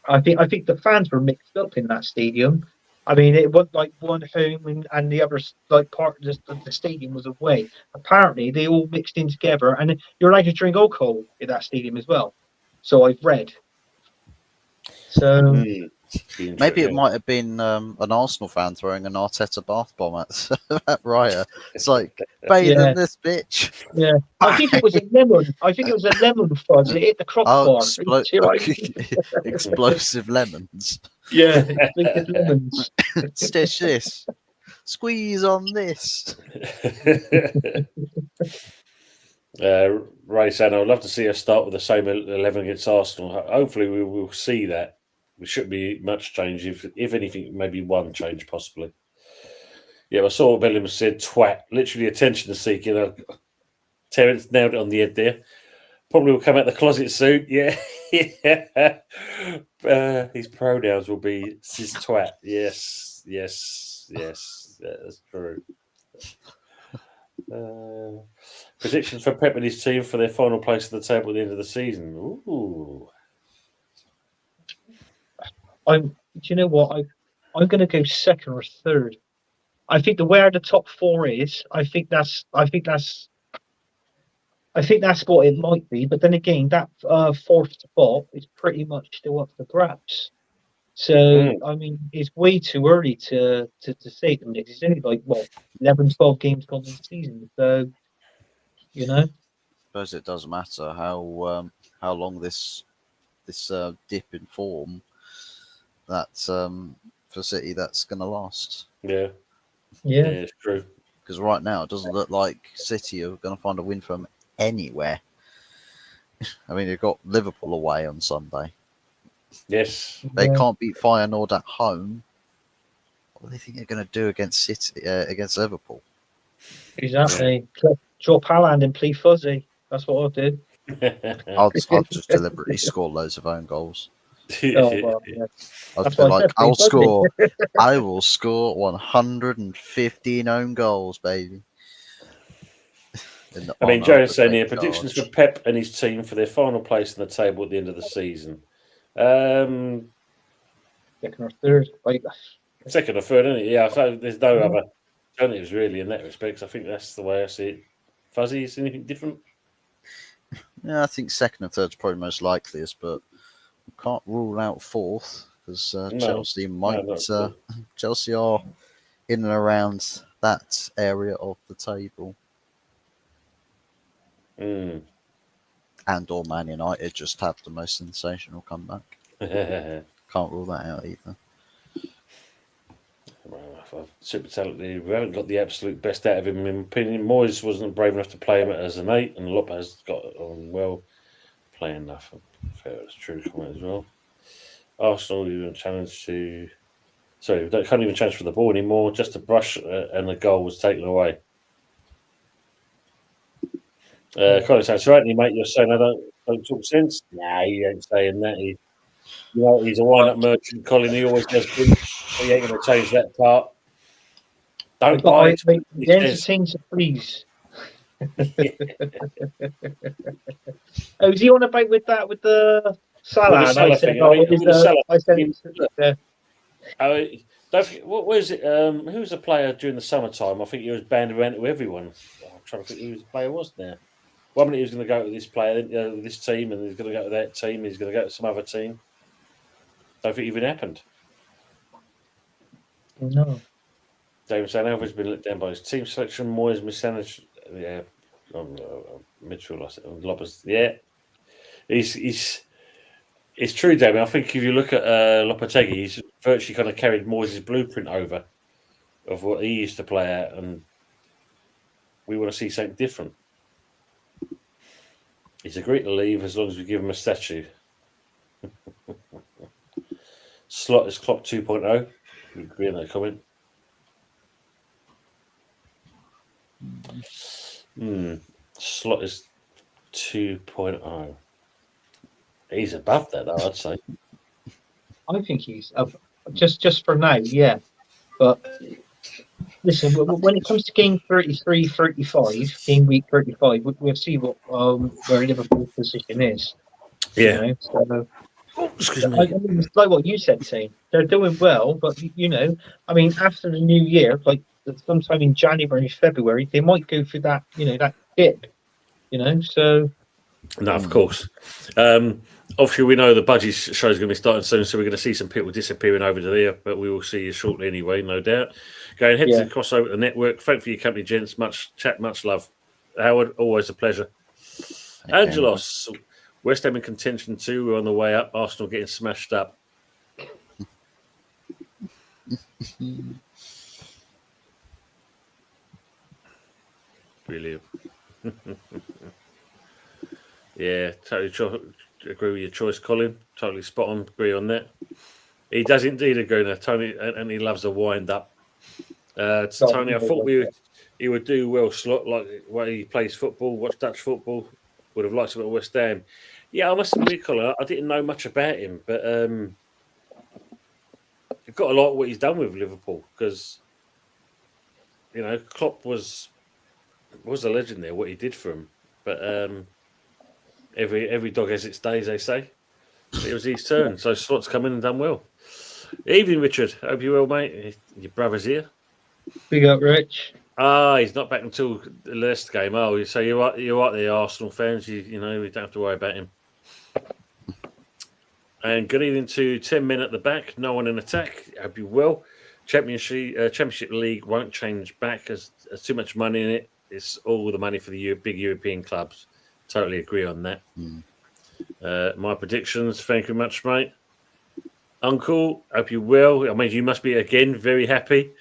I think the fans were mixed up in that stadium. I mean, it wasn't like one home and the other part of the stadium was away. Apparently, they all mixed in together, and you're allowed to drink alcohol in that stadium as well. So I've read. So maybe it might have been an Arsenal fan throwing an Arteta bath bomb at Raya. It's like, bathe in this bitch. Yeah, I think it was a lemon. I think it was a lemon fuzz. It hit the crossbar. Explosive lemons. Yeah, explosive lemons. Stitch this. Squeeze on this. Ray saying, I'd love to see us start with the same 11 against Arsenal. Hopefully, we will see that. There shouldn't be much change. If anything, maybe one change possibly. Yeah, I saw what Bellingham said, twat. Literally attention seeking. Terence nailed it on the head there. Probably will come out the closet soon. Yeah. His pronouns will be cis twat. Yes. That's true. Predictions for Pep and his team for their final place at the table at the end of the season. Ooh. Do you know what? I'm going to go second or third. I think where the top four is, I think that's what it might be. But then again, that fourth spot is pretty much still up for grabs. So I mean, it's way too early to say it. It's only like 11, 12 games gone in the season. So I suppose it doesn't matter how long this dip in form that's for City that's going to last. Yeah, it's true. Because right now it doesn't look like City are going to find a win from anywhere. I mean, they've got Liverpool away on Sunday. Yes, they can't beat Feyenoord at home. What do they think they're going to do against City against Liverpool? Exactly. Drop Haaland and play fuzzy. That's what I'll do. I'll just deliberately score loads of own goals. I'll be like, I will score 115 own goals, baby. in the I mean, honour of Joe's the saying St. here predictions for George. Pep and his team for their final place in the table at the end of the season. Second or third. Like, Second or third, isn't it? Yeah, so there's no other alternatives really in that respect. I think that's the way I see it. Fuzzy, is anything different? Yeah, I think second and third's probably most likeliest, but we can't rule out fourth because Chelsea might. not at all. Chelsea are in and around that area of the table, Mm. and or Man United just have the most sensational comeback. Can't rule that out either. Well, super talented. We haven't got the absolute best out of him, in my opinion. Moyes wasn't brave enough to play him as an 8, and Lopez got on well, playing enough. Fair, that's true comment as well. Arsenal even challenged to. Sorry, they can't even challenge for the ball anymore. Just a brush and the goal was taken away. Colin says, "So Anthony, mate, you're saying I don't talk sense? Nah, he ain't saying that. He's a wind-up merchant, Colin. He always has been. He ain't going to change that part. Don't buy it. The entertain to please. Oh, is he on about with the Salah? With the Salah thing. Don't forget, what was it? Who was a player during the summertime? I think he was banned around to everyone. I'm trying to think who the player was now. One minute he was going to go to this player, this team, and he's going to go to that team. He's going to go to some other team. Don't think it even happened. No. David saying Alvarez has been let down by his team selection. Moyes mismanaged. Yeah, midfield. Lopez. Yeah, it's true, Damien. I think if you look at Lopetegui, he's virtually kind of carried Moyes' blueprint over of what he used to play at, and we want to see something different. He's agreed to leave as long as we give him a statue. Slot is Klopp 2.0. We agree on that comment. Slot is 2.0. He's above that, though, I'd say. I think he's up just for now, yeah. But listen, when it comes to game 33, 35, game week 35, we'll see what where Liverpool's position is. Yeah. You know? So, excuse me. I mean, it's like what you said, Shane. They're doing well, but I mean, after the new year, like sometime in January, February, they might go through that, that dip. So. No, of course. Obviously, we know the budgie show is going to be starting soon, so we're going to see some people disappearing over to there, but we will see you shortly anyway, no doubt. Go ahead to the crossover the network. Thank you for your company, gents. Much chat, much love. Howard, always a pleasure. Angelos, West Ham in contention too. We're on the way up. Arsenal getting smashed up. Brilliant. Yeah, totally agree with your choice, Colin. Totally spot on. Agree on that. He does indeed agree now, Tony, and he loves a wind up. Tony, I thought he would do well, Slot, like the way he plays football, watch Dutch football. Would have liked him at West Ham. Yeah, I must admit, Colin, I didn't know much about him, but I've got a lot of what he's done with Liverpool because Klopp was a legend there. What he did for him, but every dog has its days, they say. It was his turn, so Slot's come in and done well. Evening, Richard. Hope you're well, mate. Your brother's here. Big up, Rich. He's not back until the last game. Oh, so you're right there, Arsenal fans. You don't have to worry about him. And good evening to 10 men at the back. No one in attack. Hope you're well. Championship League won't change back as there's too much money in it. It's all the money for the big European clubs. Totally agree on that. My predictions. Thank you much, mate. Uncle, hope you're well. I mean, you must be again very happy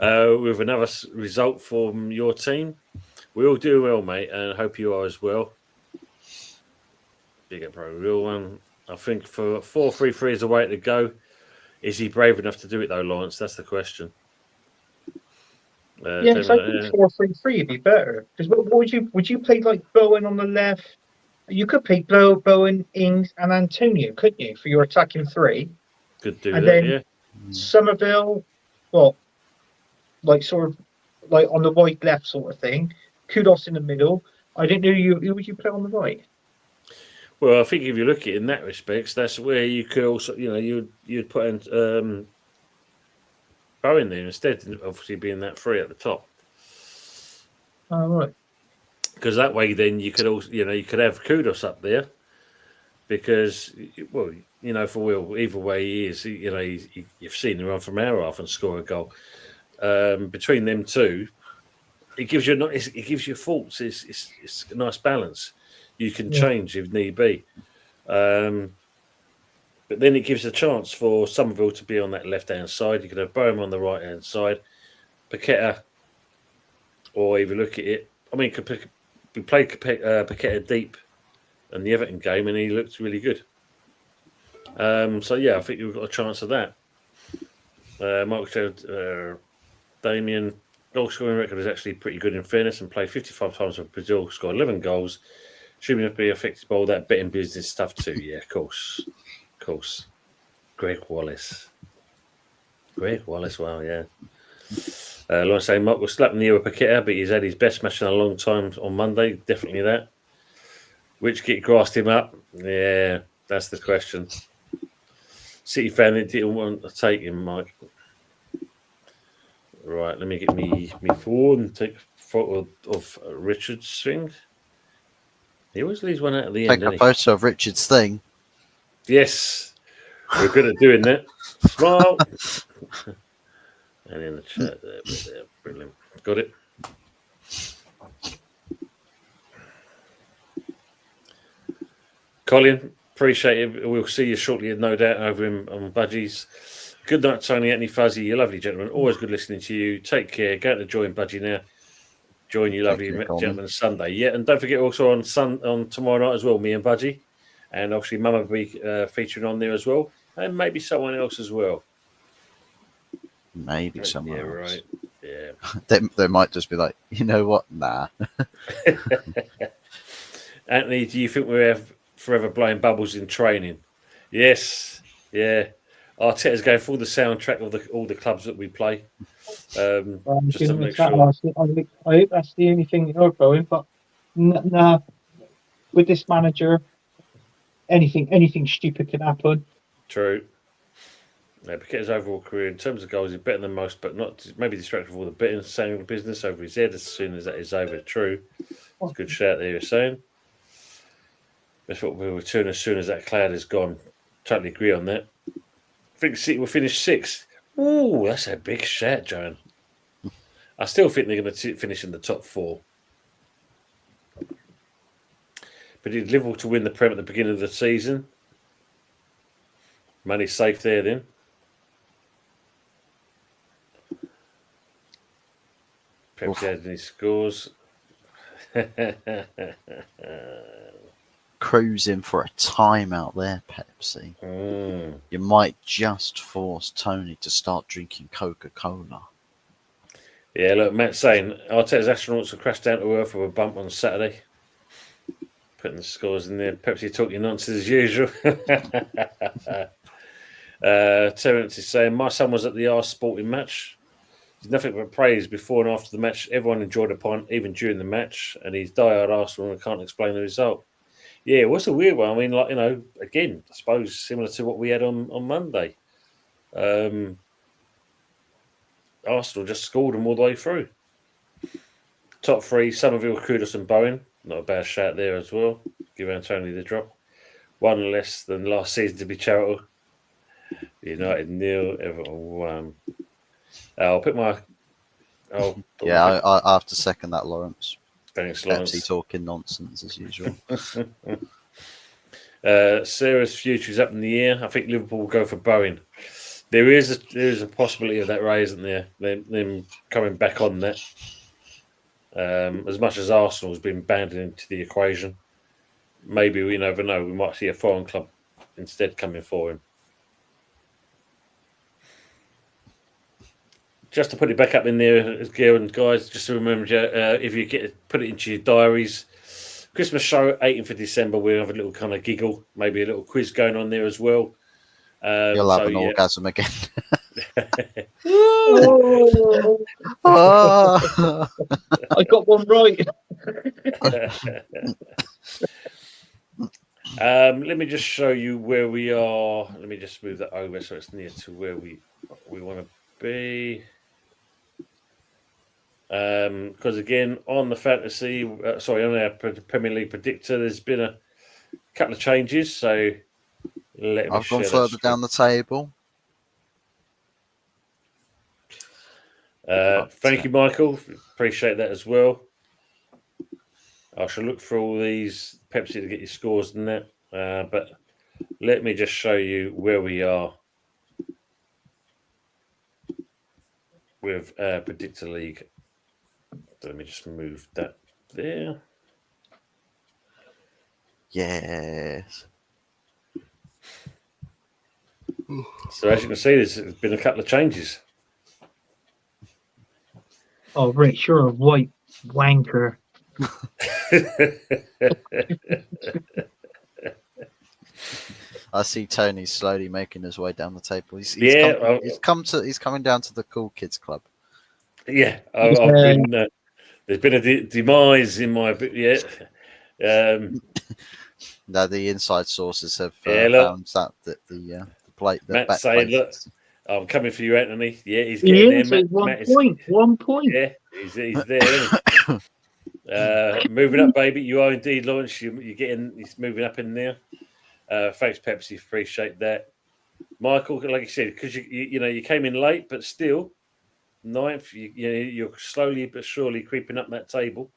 with another result from your team. We all do well, mate, and hope you are as well. Big up, bro. Real one. I think for 4-3-3 is the way to go. Is he brave enough to do it though, Lawrence? That's the question. Yes, I think 4-3-3 would be better. Because what would you play like Bowen on the left? You could play Bowen, Ings, and Antonio, couldn't you, for your attacking three? Could do and that, then yeah. Somerville, like sort of like on the wide left sort of thing. Kudos in the middle. I didn't know who would you play on the right? Well, I think if you look at it in that respect, that's where you could also, you'd put in Bowen there instead, obviously being that 3 at the top. Oh, right. Because that way, then you could also, you could have Kudos up there. Because, well, for Will, either way he is, you've seen him run from our half and score a goal. Between them two, it gives you thoughts. It's a nice balance. You can change if need be. But then it gives a chance for Somerville to be on that left-hand side. You could have Boehm on the right-hand side, Paqueta, or if you look at it, I mean, we played Paqueta deep in the Everton game, and he looked really good. So, yeah, I think we've got a chance of that. Michael said Damien, goal scoring record is actually pretty good in fairness, and played 55 times for Brazil, scored 11 goals. Shouldn't have been affected by all that betting business stuff too. Yeah, of course. Greg Wallace. Wow, yeah. Lawrence saying Mark was slapping the ear with Paqueta, but he's had his best match in a long time on Monday. Definitely that. Which kit grassed him up? Yeah, that's the question. City fan that didn't want to take him, Mike. Right, let me get me forward and take a photo of Richard's thing. He always leaves one out at the end. Take a photo of Richard's thing. Yes, we're good at doing that. Smile. And in the chat there, brilliant. Got it. Colin, appreciate it. We'll see you shortly, no doubt, over on Budgies. Good night, Tony, Anthony, Fuzzy. You lovely gentlemen. Always good listening to you. Take care. Go to join Budgie now. Join you, lovely gentlemen, Sunday. Yeah, and don't forget also on tomorrow night as well, me and Budgie. And obviously, Mum will be featuring on there as well. And maybe someone else as well. Maybe someone else. Right. Yeah. They might just be like, you know what? Nah. Anthony, do you think we have forever blowing bubbles in training? Yes. Yeah. Arteta's going for the soundtrack of all the clubs that we play. Just to make sure. I hope that's the only thing you're going, but nah, with this manager, anything stupid can happen. True. Yeah, Paqueta's overall career in terms of goals is better than most, but not maybe distracted with all the betting saying business over his head as soon as that is over. True. It's a good shout there, you're saying. That's what we'll return as soon as that cloud is gone. Totally agree on that. I think City will finish 6th. Ooh, that's a big shout, Joan. I still think they're going to finish in the top 4. But did Liverpool to win the Prem at the beginning of the season? Money's safe there then. Pepsi had any scores. Cruising for a timeout there, Pepsi. You might just force Tony to start drinking Coca-Cola. Yeah, look, Matt's saying Arteta's astronauts will crash down to Earth with a bump on Saturday. Putting the scores in there. Pepsi talking nonsense as usual. Terence is saying, my son was at the Arse sporting match. There's nothing but praise before and after the match. Everyone enjoyed the pint, even during the match. And he's diehard Arsenal and can't explain the result. Yeah, it was a weird one. I mean, again, I suppose similar to what we had on Monday. Arsenal just scored them all the way through. Top 3, Somerville, Kudos and Bowen. Not a bad shout there as well. Give Antonio the drop. 1 less than last season to be charitable. United 0, Everton 1. I'll put my... Yeah, I have to second that, Lawrence. Thanks, Lawrence. Pepsi talking nonsense as usual. Sarah's future is up in the air. I think Liverpool will go for Bowen. There is a possibility of that, Ray, isn't there? Them coming back on that. As much as Arsenal's been banned into the equation, maybe we never know. We might see a foreign club instead coming for him. Just to put it back up in there, Gil and guys, just to remember, if you put it into your diaries, Christmas show, 18th of December, we'll have a little kind of giggle, maybe a little quiz going on there as well. You'll have an orgasm again. I got one right. Let me just show you where we are. Let me just move that over so it's near to where we want to be. Because again, on the fantasy, on our Premier League predictor, there's been a couple of changes. So let me. I've gone further down the table. Thank you, Michael. Appreciate that as well. I shall look for all these Pepsi to get your scores and that. But let me just show you where we are with Predictor League. Let me just move that there. Yes. So as you can see, there's been a couple of changes. Oh, Rich, you're a white wanker. I see Tony slowly making his way down the table. He's coming down to the cool kids club. Yeah, I've been. There's been a demise in my Now the inside sources have found that the plate. Matt's saying, "Look, I'm coming for you, Anthony." Yeah, he's getting there. So one point. Yeah, he's there. Moving up, baby. You are indeed, Lawrence. You're getting. He's moving up in there. Thanks, Pepsi. Appreciate that, Michael. Like you said, because you came in late, but still. Ninth, you're slowly but surely creeping up that table.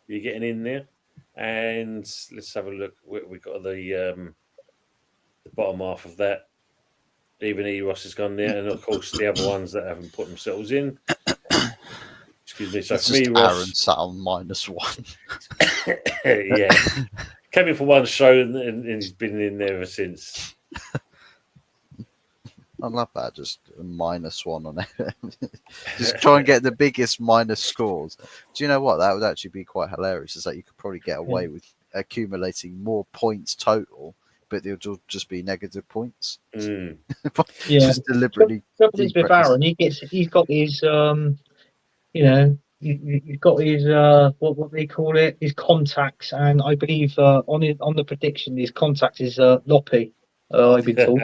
You're getting in there, and let's have a look. We've got the bottom half of that. Even Eros has gone there, and of course the other ones that haven't put themselves in. Excuse me. So it's for me, Ross, Aaron sat on -1. Yeah, came in for one show, and he's been in there ever since. I love that, just a -1 on it. Just try and get the biggest minus scores. Do you know what? That would actually be quite hilarious. Is that you could probably get away with accumulating more points total, but they'll just be negative points. Yeah, just deliberately. Trouble is with Aaron, he's got his he's got his what they call it, his contacts, and I believe on the prediction his contact is Loppy. I've been told.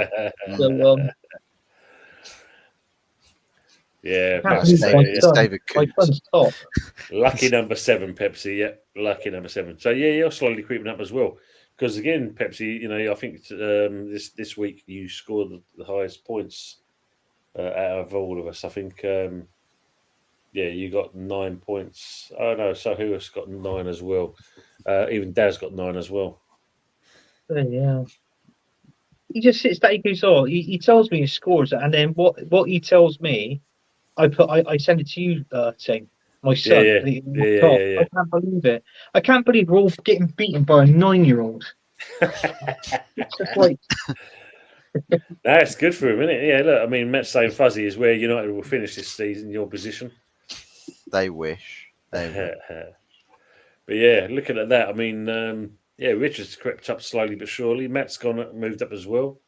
So, yeah, it's David Coombs. Lucky number 7, Pepsi. Yeah, lucky number 7. So yeah, you're slowly creeping up as well. Because again, Pepsi, I think this week you scored the highest points out of all of us. I think, you got 9 points. Oh no, so who has got 9 as well? Even Daz got 9 as well. Yeah. He just sits there. He goes, he tells me his scores, and then what he tells me, I send it to you, Ting, my son. Yeah. I can't believe it. I can't believe we're all getting beaten by a 9-year-old. It's just like that's good for him, isn't it? Yeah, look, I mean, Matt's saying Fuzzy is where United will finish this season. Your position. They wish. But yeah, looking at that, I mean. Richard's crept up slowly but surely. Matt's moved up as well.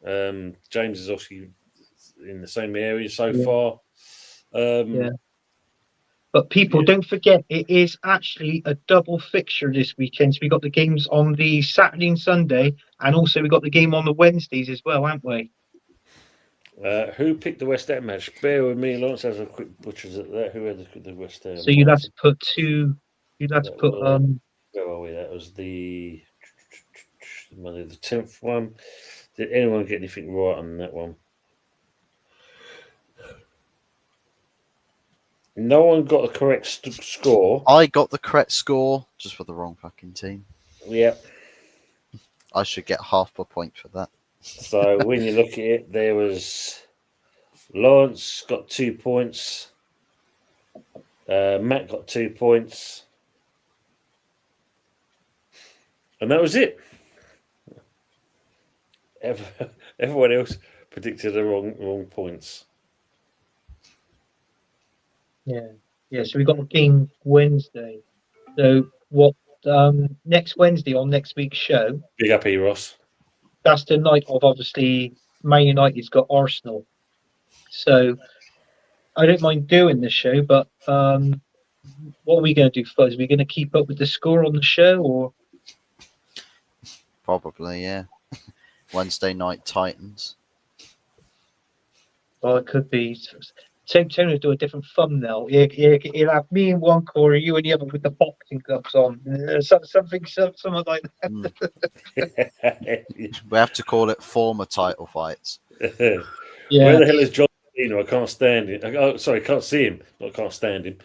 James is obviously in the same area so far. But people don't forget, it is actually a double fixture this weekend. So we got the games on the Saturday and Sunday, and also we got the game on the Wednesdays as well, haven't we? Who picked the West Ham match? Bear with me, Lawrence has a quick butchers at that. Who had the West Ham? So you'd have to put two. You'd have to put Where are we? That was the Monday the 10th one. Did anyone get anything right on that one? No one got a correct score. I got the correct score, just for the wrong fucking team. Yep. I should get half a point for that. So when you look at it, there was Lawrence got 2 points. Matt got 2 points. And that was it. Everyone else predicted the wrong points. Yeah. So we got a game Wednesday. So what? Next Wednesday on next week's show. Big up, Eros. That's the night of obviously Man United's got Arsenal. So I don't mind doing this show, but what are we going to do, Fuzz? Are we going to keep up with the score on the show, or Probably, yeah. Wednesday night Titans. it could be? Tony will do a different thumbnail. He'll have me in one corner, you in the other, with the boxing gloves on. Something like that. We have to call it former title fights. Where Yeah. the hell is John Cena? I can't stand him. Oh, sorry, can't see him. Not can't stand him.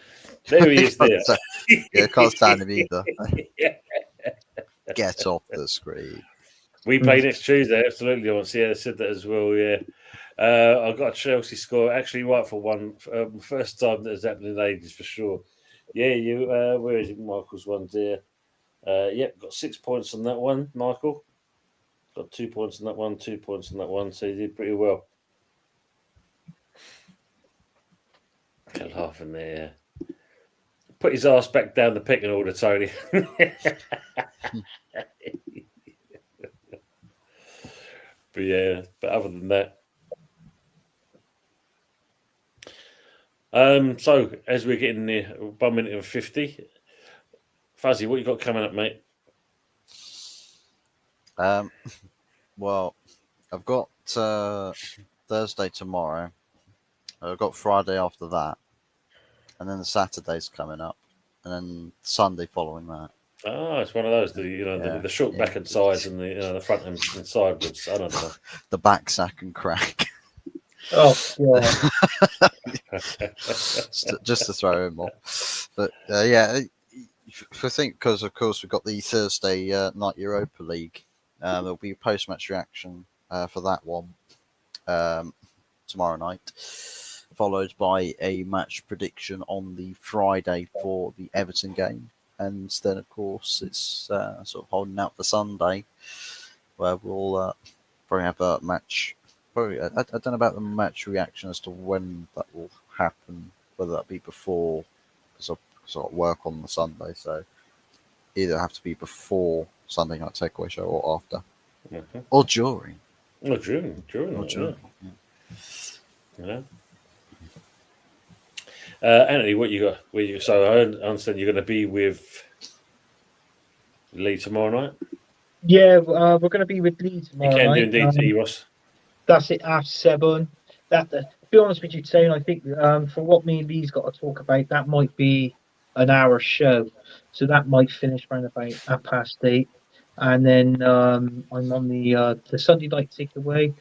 There he is. There. Yeah, can't stand him either. Get off the screen. We play next Tuesday. Absolutely, I want to see. I said that as well. Yeah, I got a Chelsea score. Actually, right for one. First time that has happened in ages for sure. Yeah, you. Where is it? Michael's one's there. Yep, got 6 points on that one. Michael got 2 points on that one. 2 points on that one. So he did pretty well. Laughing there. Put his ass back down the pecking order, Tony. But yeah, but other than that, so as we're getting near 1 minute and 50, Fuzzy, what you got coming up, mate? Well, I've got Thursday tomorrow. I've got Friday after that, and then the Saturday's coming up, and then Sunday following that. Oh, it's one of those, the short back and sides and the front and sideways. I don't know. The back, sack, and crack. Oh, yeah. Just to throw in more. But yeah, I think because, of course, we've got the Thursday night Europa League. There'll be a post-match reaction for that one tomorrow night, followed by a match prediction on the Friday for the Everton game. And then, of course, it's sort of holding out for Sunday, where we'll probably have a match. Probably, I don't know about the match reaction as to when that will happen, whether that be before, because I sort of work on the Sunday, so either have to be before Sunday night takeaway show or after, or during. Or during. Yeah. Anthony, what you got? So I understand you're going to be with Lee tomorrow night. Yeah, we're going to be with Lee tomorrow You can night. do indeed, Ross. That's it, after 7. To be honest with you, Tone, I think for what me and Lee's got to talk about, that might be an hour show. So that might finish around about 8:30. And then I'm on the Sunday night takeaway,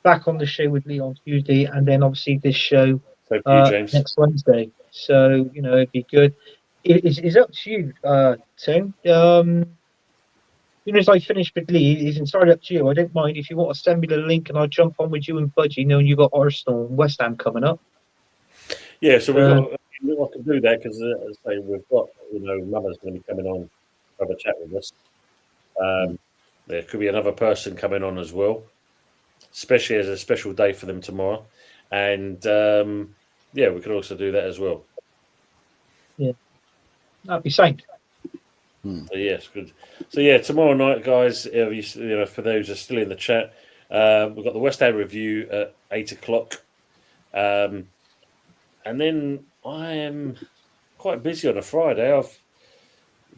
back on the show with Lee on Tuesday, and then obviously this show next Wednesday. So, it'd be good. It's up to you, Tone. As I finish with Lee, it's entirely up to you. I don't mind if you want to send me the link and I'll jump on with you and Budgie, knowing you got Arsenal and West Ham coming up. Yeah, so we've got to do that because, as I say, we've got, Mama's going to be coming on to have a chat with us. There could be another person coming on as well, especially as a special day for them tomorrow. And, we could also do that as well. Yeah, that'd be safe. So, yes, good. So, tomorrow night, guys, for those who are still in the chat, we've got the West Ham review at 8 o'clock. And then I am quite busy on a Friday. I've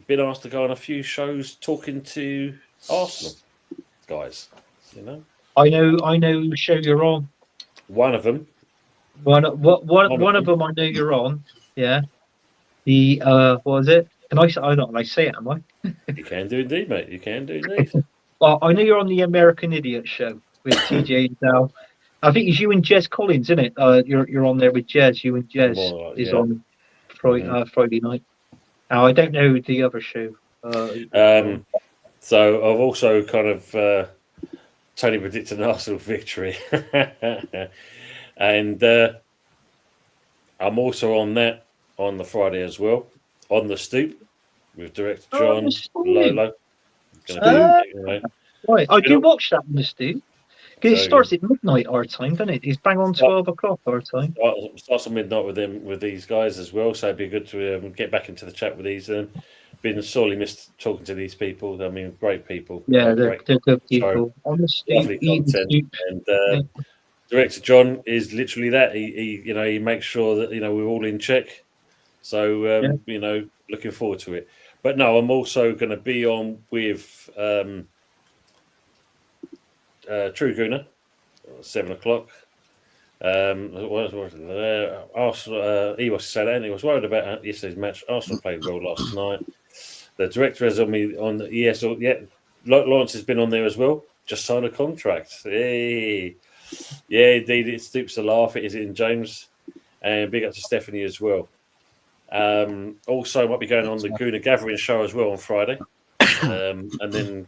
been asked to go on a few shows talking to Arsenal guys, I know who show you're on. One of them. One of them I know you're on. Yeah. The what was it? I don't I say it, am I? You can do indeed, mate. You can do indeed. Well, I know you're on the American Idiot show with TJ and Dal. I think it's you and Jez Collins, isn't it? You're on there with Jez. You and Jez is on Friday night. Now I don't know the other show. So I've also kind of Tony predicted an Arsenal victory, and I'm also on that on the Friday as well. On the Stoop with director John Lolo. Right, I do watch that on the Stoop. Because it starts at midnight our time, doesn't it? It's bang on 12 o'clock our time. It starts on midnight with these guys as well, so it'd be good to get back into the chat with these. Been sorely missed talking to these people. I mean, great people. Yeah, they're good people. So, lovely content. And director John is literally that. He makes sure that we're all in check. So, looking forward to it. But no, I'm also going to be on with True Gooner, 7 o'clock. Arsenal, he was saying that, and he was worried about yesterday's match. Arsenal played well last night. The director has on me on Lawrence has been on there as well. Just signed a contract. Hey. Yeah, indeed, it stoops to laugh. It is in James, and big up to Stephanie as well. Also, might be going on the Gooner Gathering show as well on Friday, and then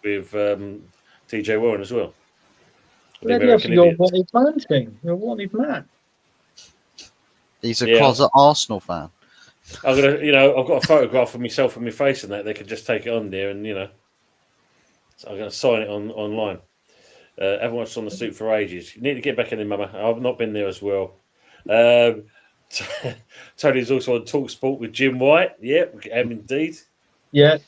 with TJ Warren as well. You're wanted man thing. You're wanted man. He's a closet Arsenal fan. I'm gonna, I've got a photograph of myself and my face in that. They could just take it on there, and so I'm gonna sign it online. Everyone's on the suit for ages. You need to get back in there, Mama. I've not been there as well. Tony's also on Talk Sport with Jim White. Yep, indeed. Yeah.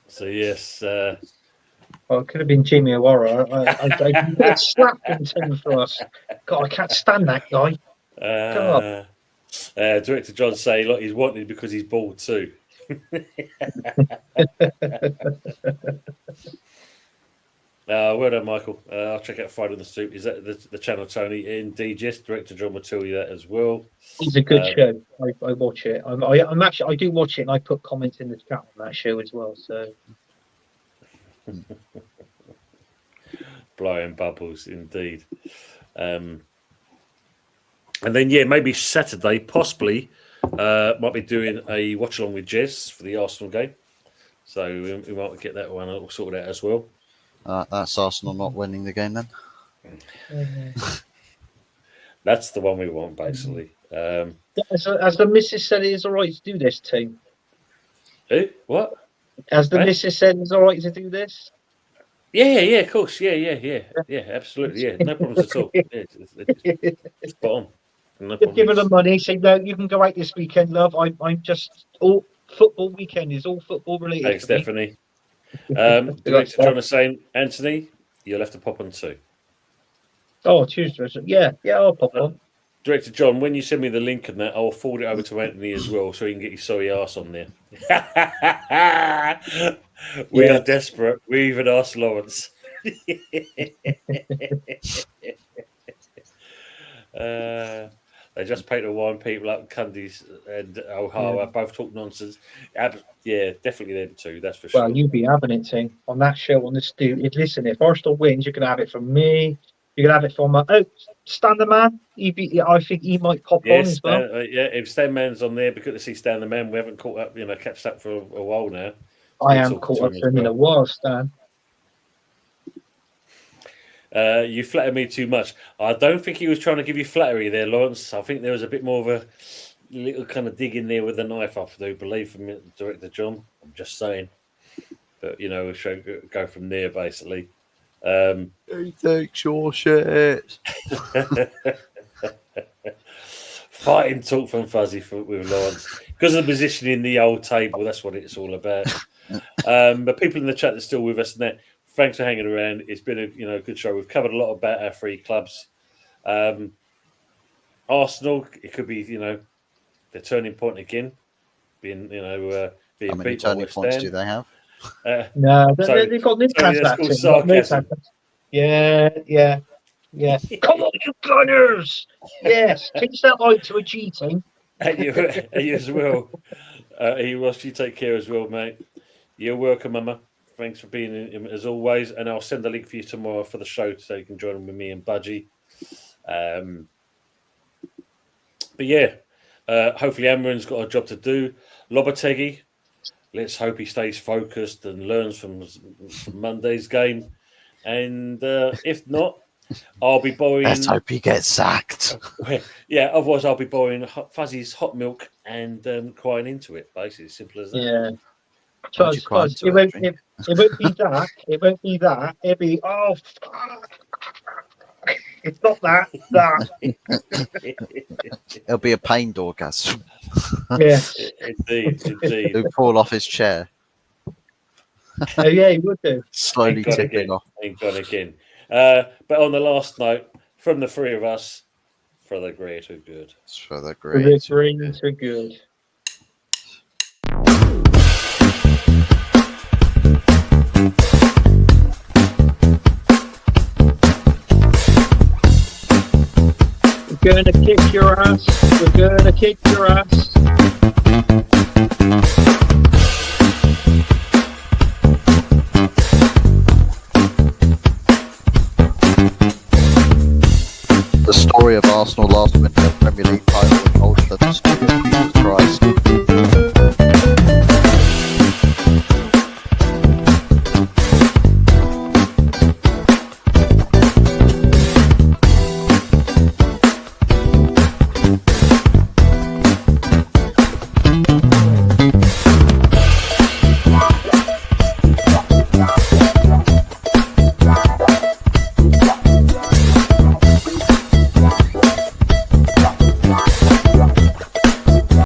So yes. Well, it could have been Jimmy O'Wara. I slapped him for us. God, I can't stand that guy. Director John say, look, he's wanted because he's bald too. Well done, Michael. I'll check out Friday on the Stoop. Is that the channel, Tony? Indeed, yes. Director John will tell you that as well. It's a good show. I watch it. I do watch it, and I put comments in the chat on that show as well. So, blowing bubbles, indeed. And then maybe Saturday, possibly, might be doing a watch along with Jez for the Arsenal game. So we might get that one all sorted out as well. That's Arsenal not winning the game then. That's the one we want, basically. As the missus said, it is all right to do this, team. Who? What? As the missus said, it's all right to do this. Yeah, of course. Yeah, absolutely. Yeah, no problems at all. It's spot on. No give her the money. Say, no, you can go out this weekend, love. I'm just all football weekend is all football related. Thanks, Stephanie. Director John is saying, Anthony, you'll have to pop on too. Oh, Tuesday. Yeah, I'll pop on. Director John, when you send me the link and that, I'll forward it over to Anthony as well, so he can get his sorry ass on there. We are desperate. We even asked Lawrence. They just paid to wind people up. Cundies and O'Hara both talk nonsense. Yeah, definitely them too. That's for sure. Well, you'd be having it, team, on that show on the Stoop. Listen, if Arsenal wins, you can have it from me. You can have it from Stan the Man. I think he might pop on as well. If Stan Man's on there, because to see Stan the Man, we haven't caught up, catched up for a while now. I haven't caught up for him in a while, Stan. You flatter me too much. I don't think he was trying to give you flattery there, Lawrence. I think there was a bit more of a little kind of dig in there with a knife, I do believe, from Director John. I'm just saying. But, we should go from there, basically. He thinks your shit. Fighting talk from Fuzzy with Lawrence. Because of the position in the old table, that's what it's all about. But people in the chat that are still with us, and thanks for hanging around. It's been a good show. We've covered a lot about our three clubs. Arsenal, it could be the turning point again. Being how many turning points do they have? No, they've got Newcastle. Yeah. Come on, you Gunners! Yes, teach that out to a G team. And you as well. You take care as well, mate. You're welcome, Mama. Thanks for being in as always, and I'll send a link for you tomorrow for the show so you can join with me and Budgie. But yeah, hopefully Amarin's got a job to do. Lopetegui, let's hope he stays focused and learns from Monday's game. And if not, I'll be borrowing. Let's hope he gets sacked. Yeah, otherwise I'll be borrowing Fuzzy's hot milk and crying into it. Basically, simple as that. Yeah. It won't be that. It won't be that. It'll be it's not that. It'll be a pained orgasm. Yes, indeed. He'll fall off his chair. Oh yeah, he would do. Slowly tipping off. Ain't gone again. But on the last note, from the three of us, for the greater good. It's for the For the great. greater good. We're gonna kick your ass. We're gonna kick your ass. The story of Arsenal last winter Premier League title and ultra the story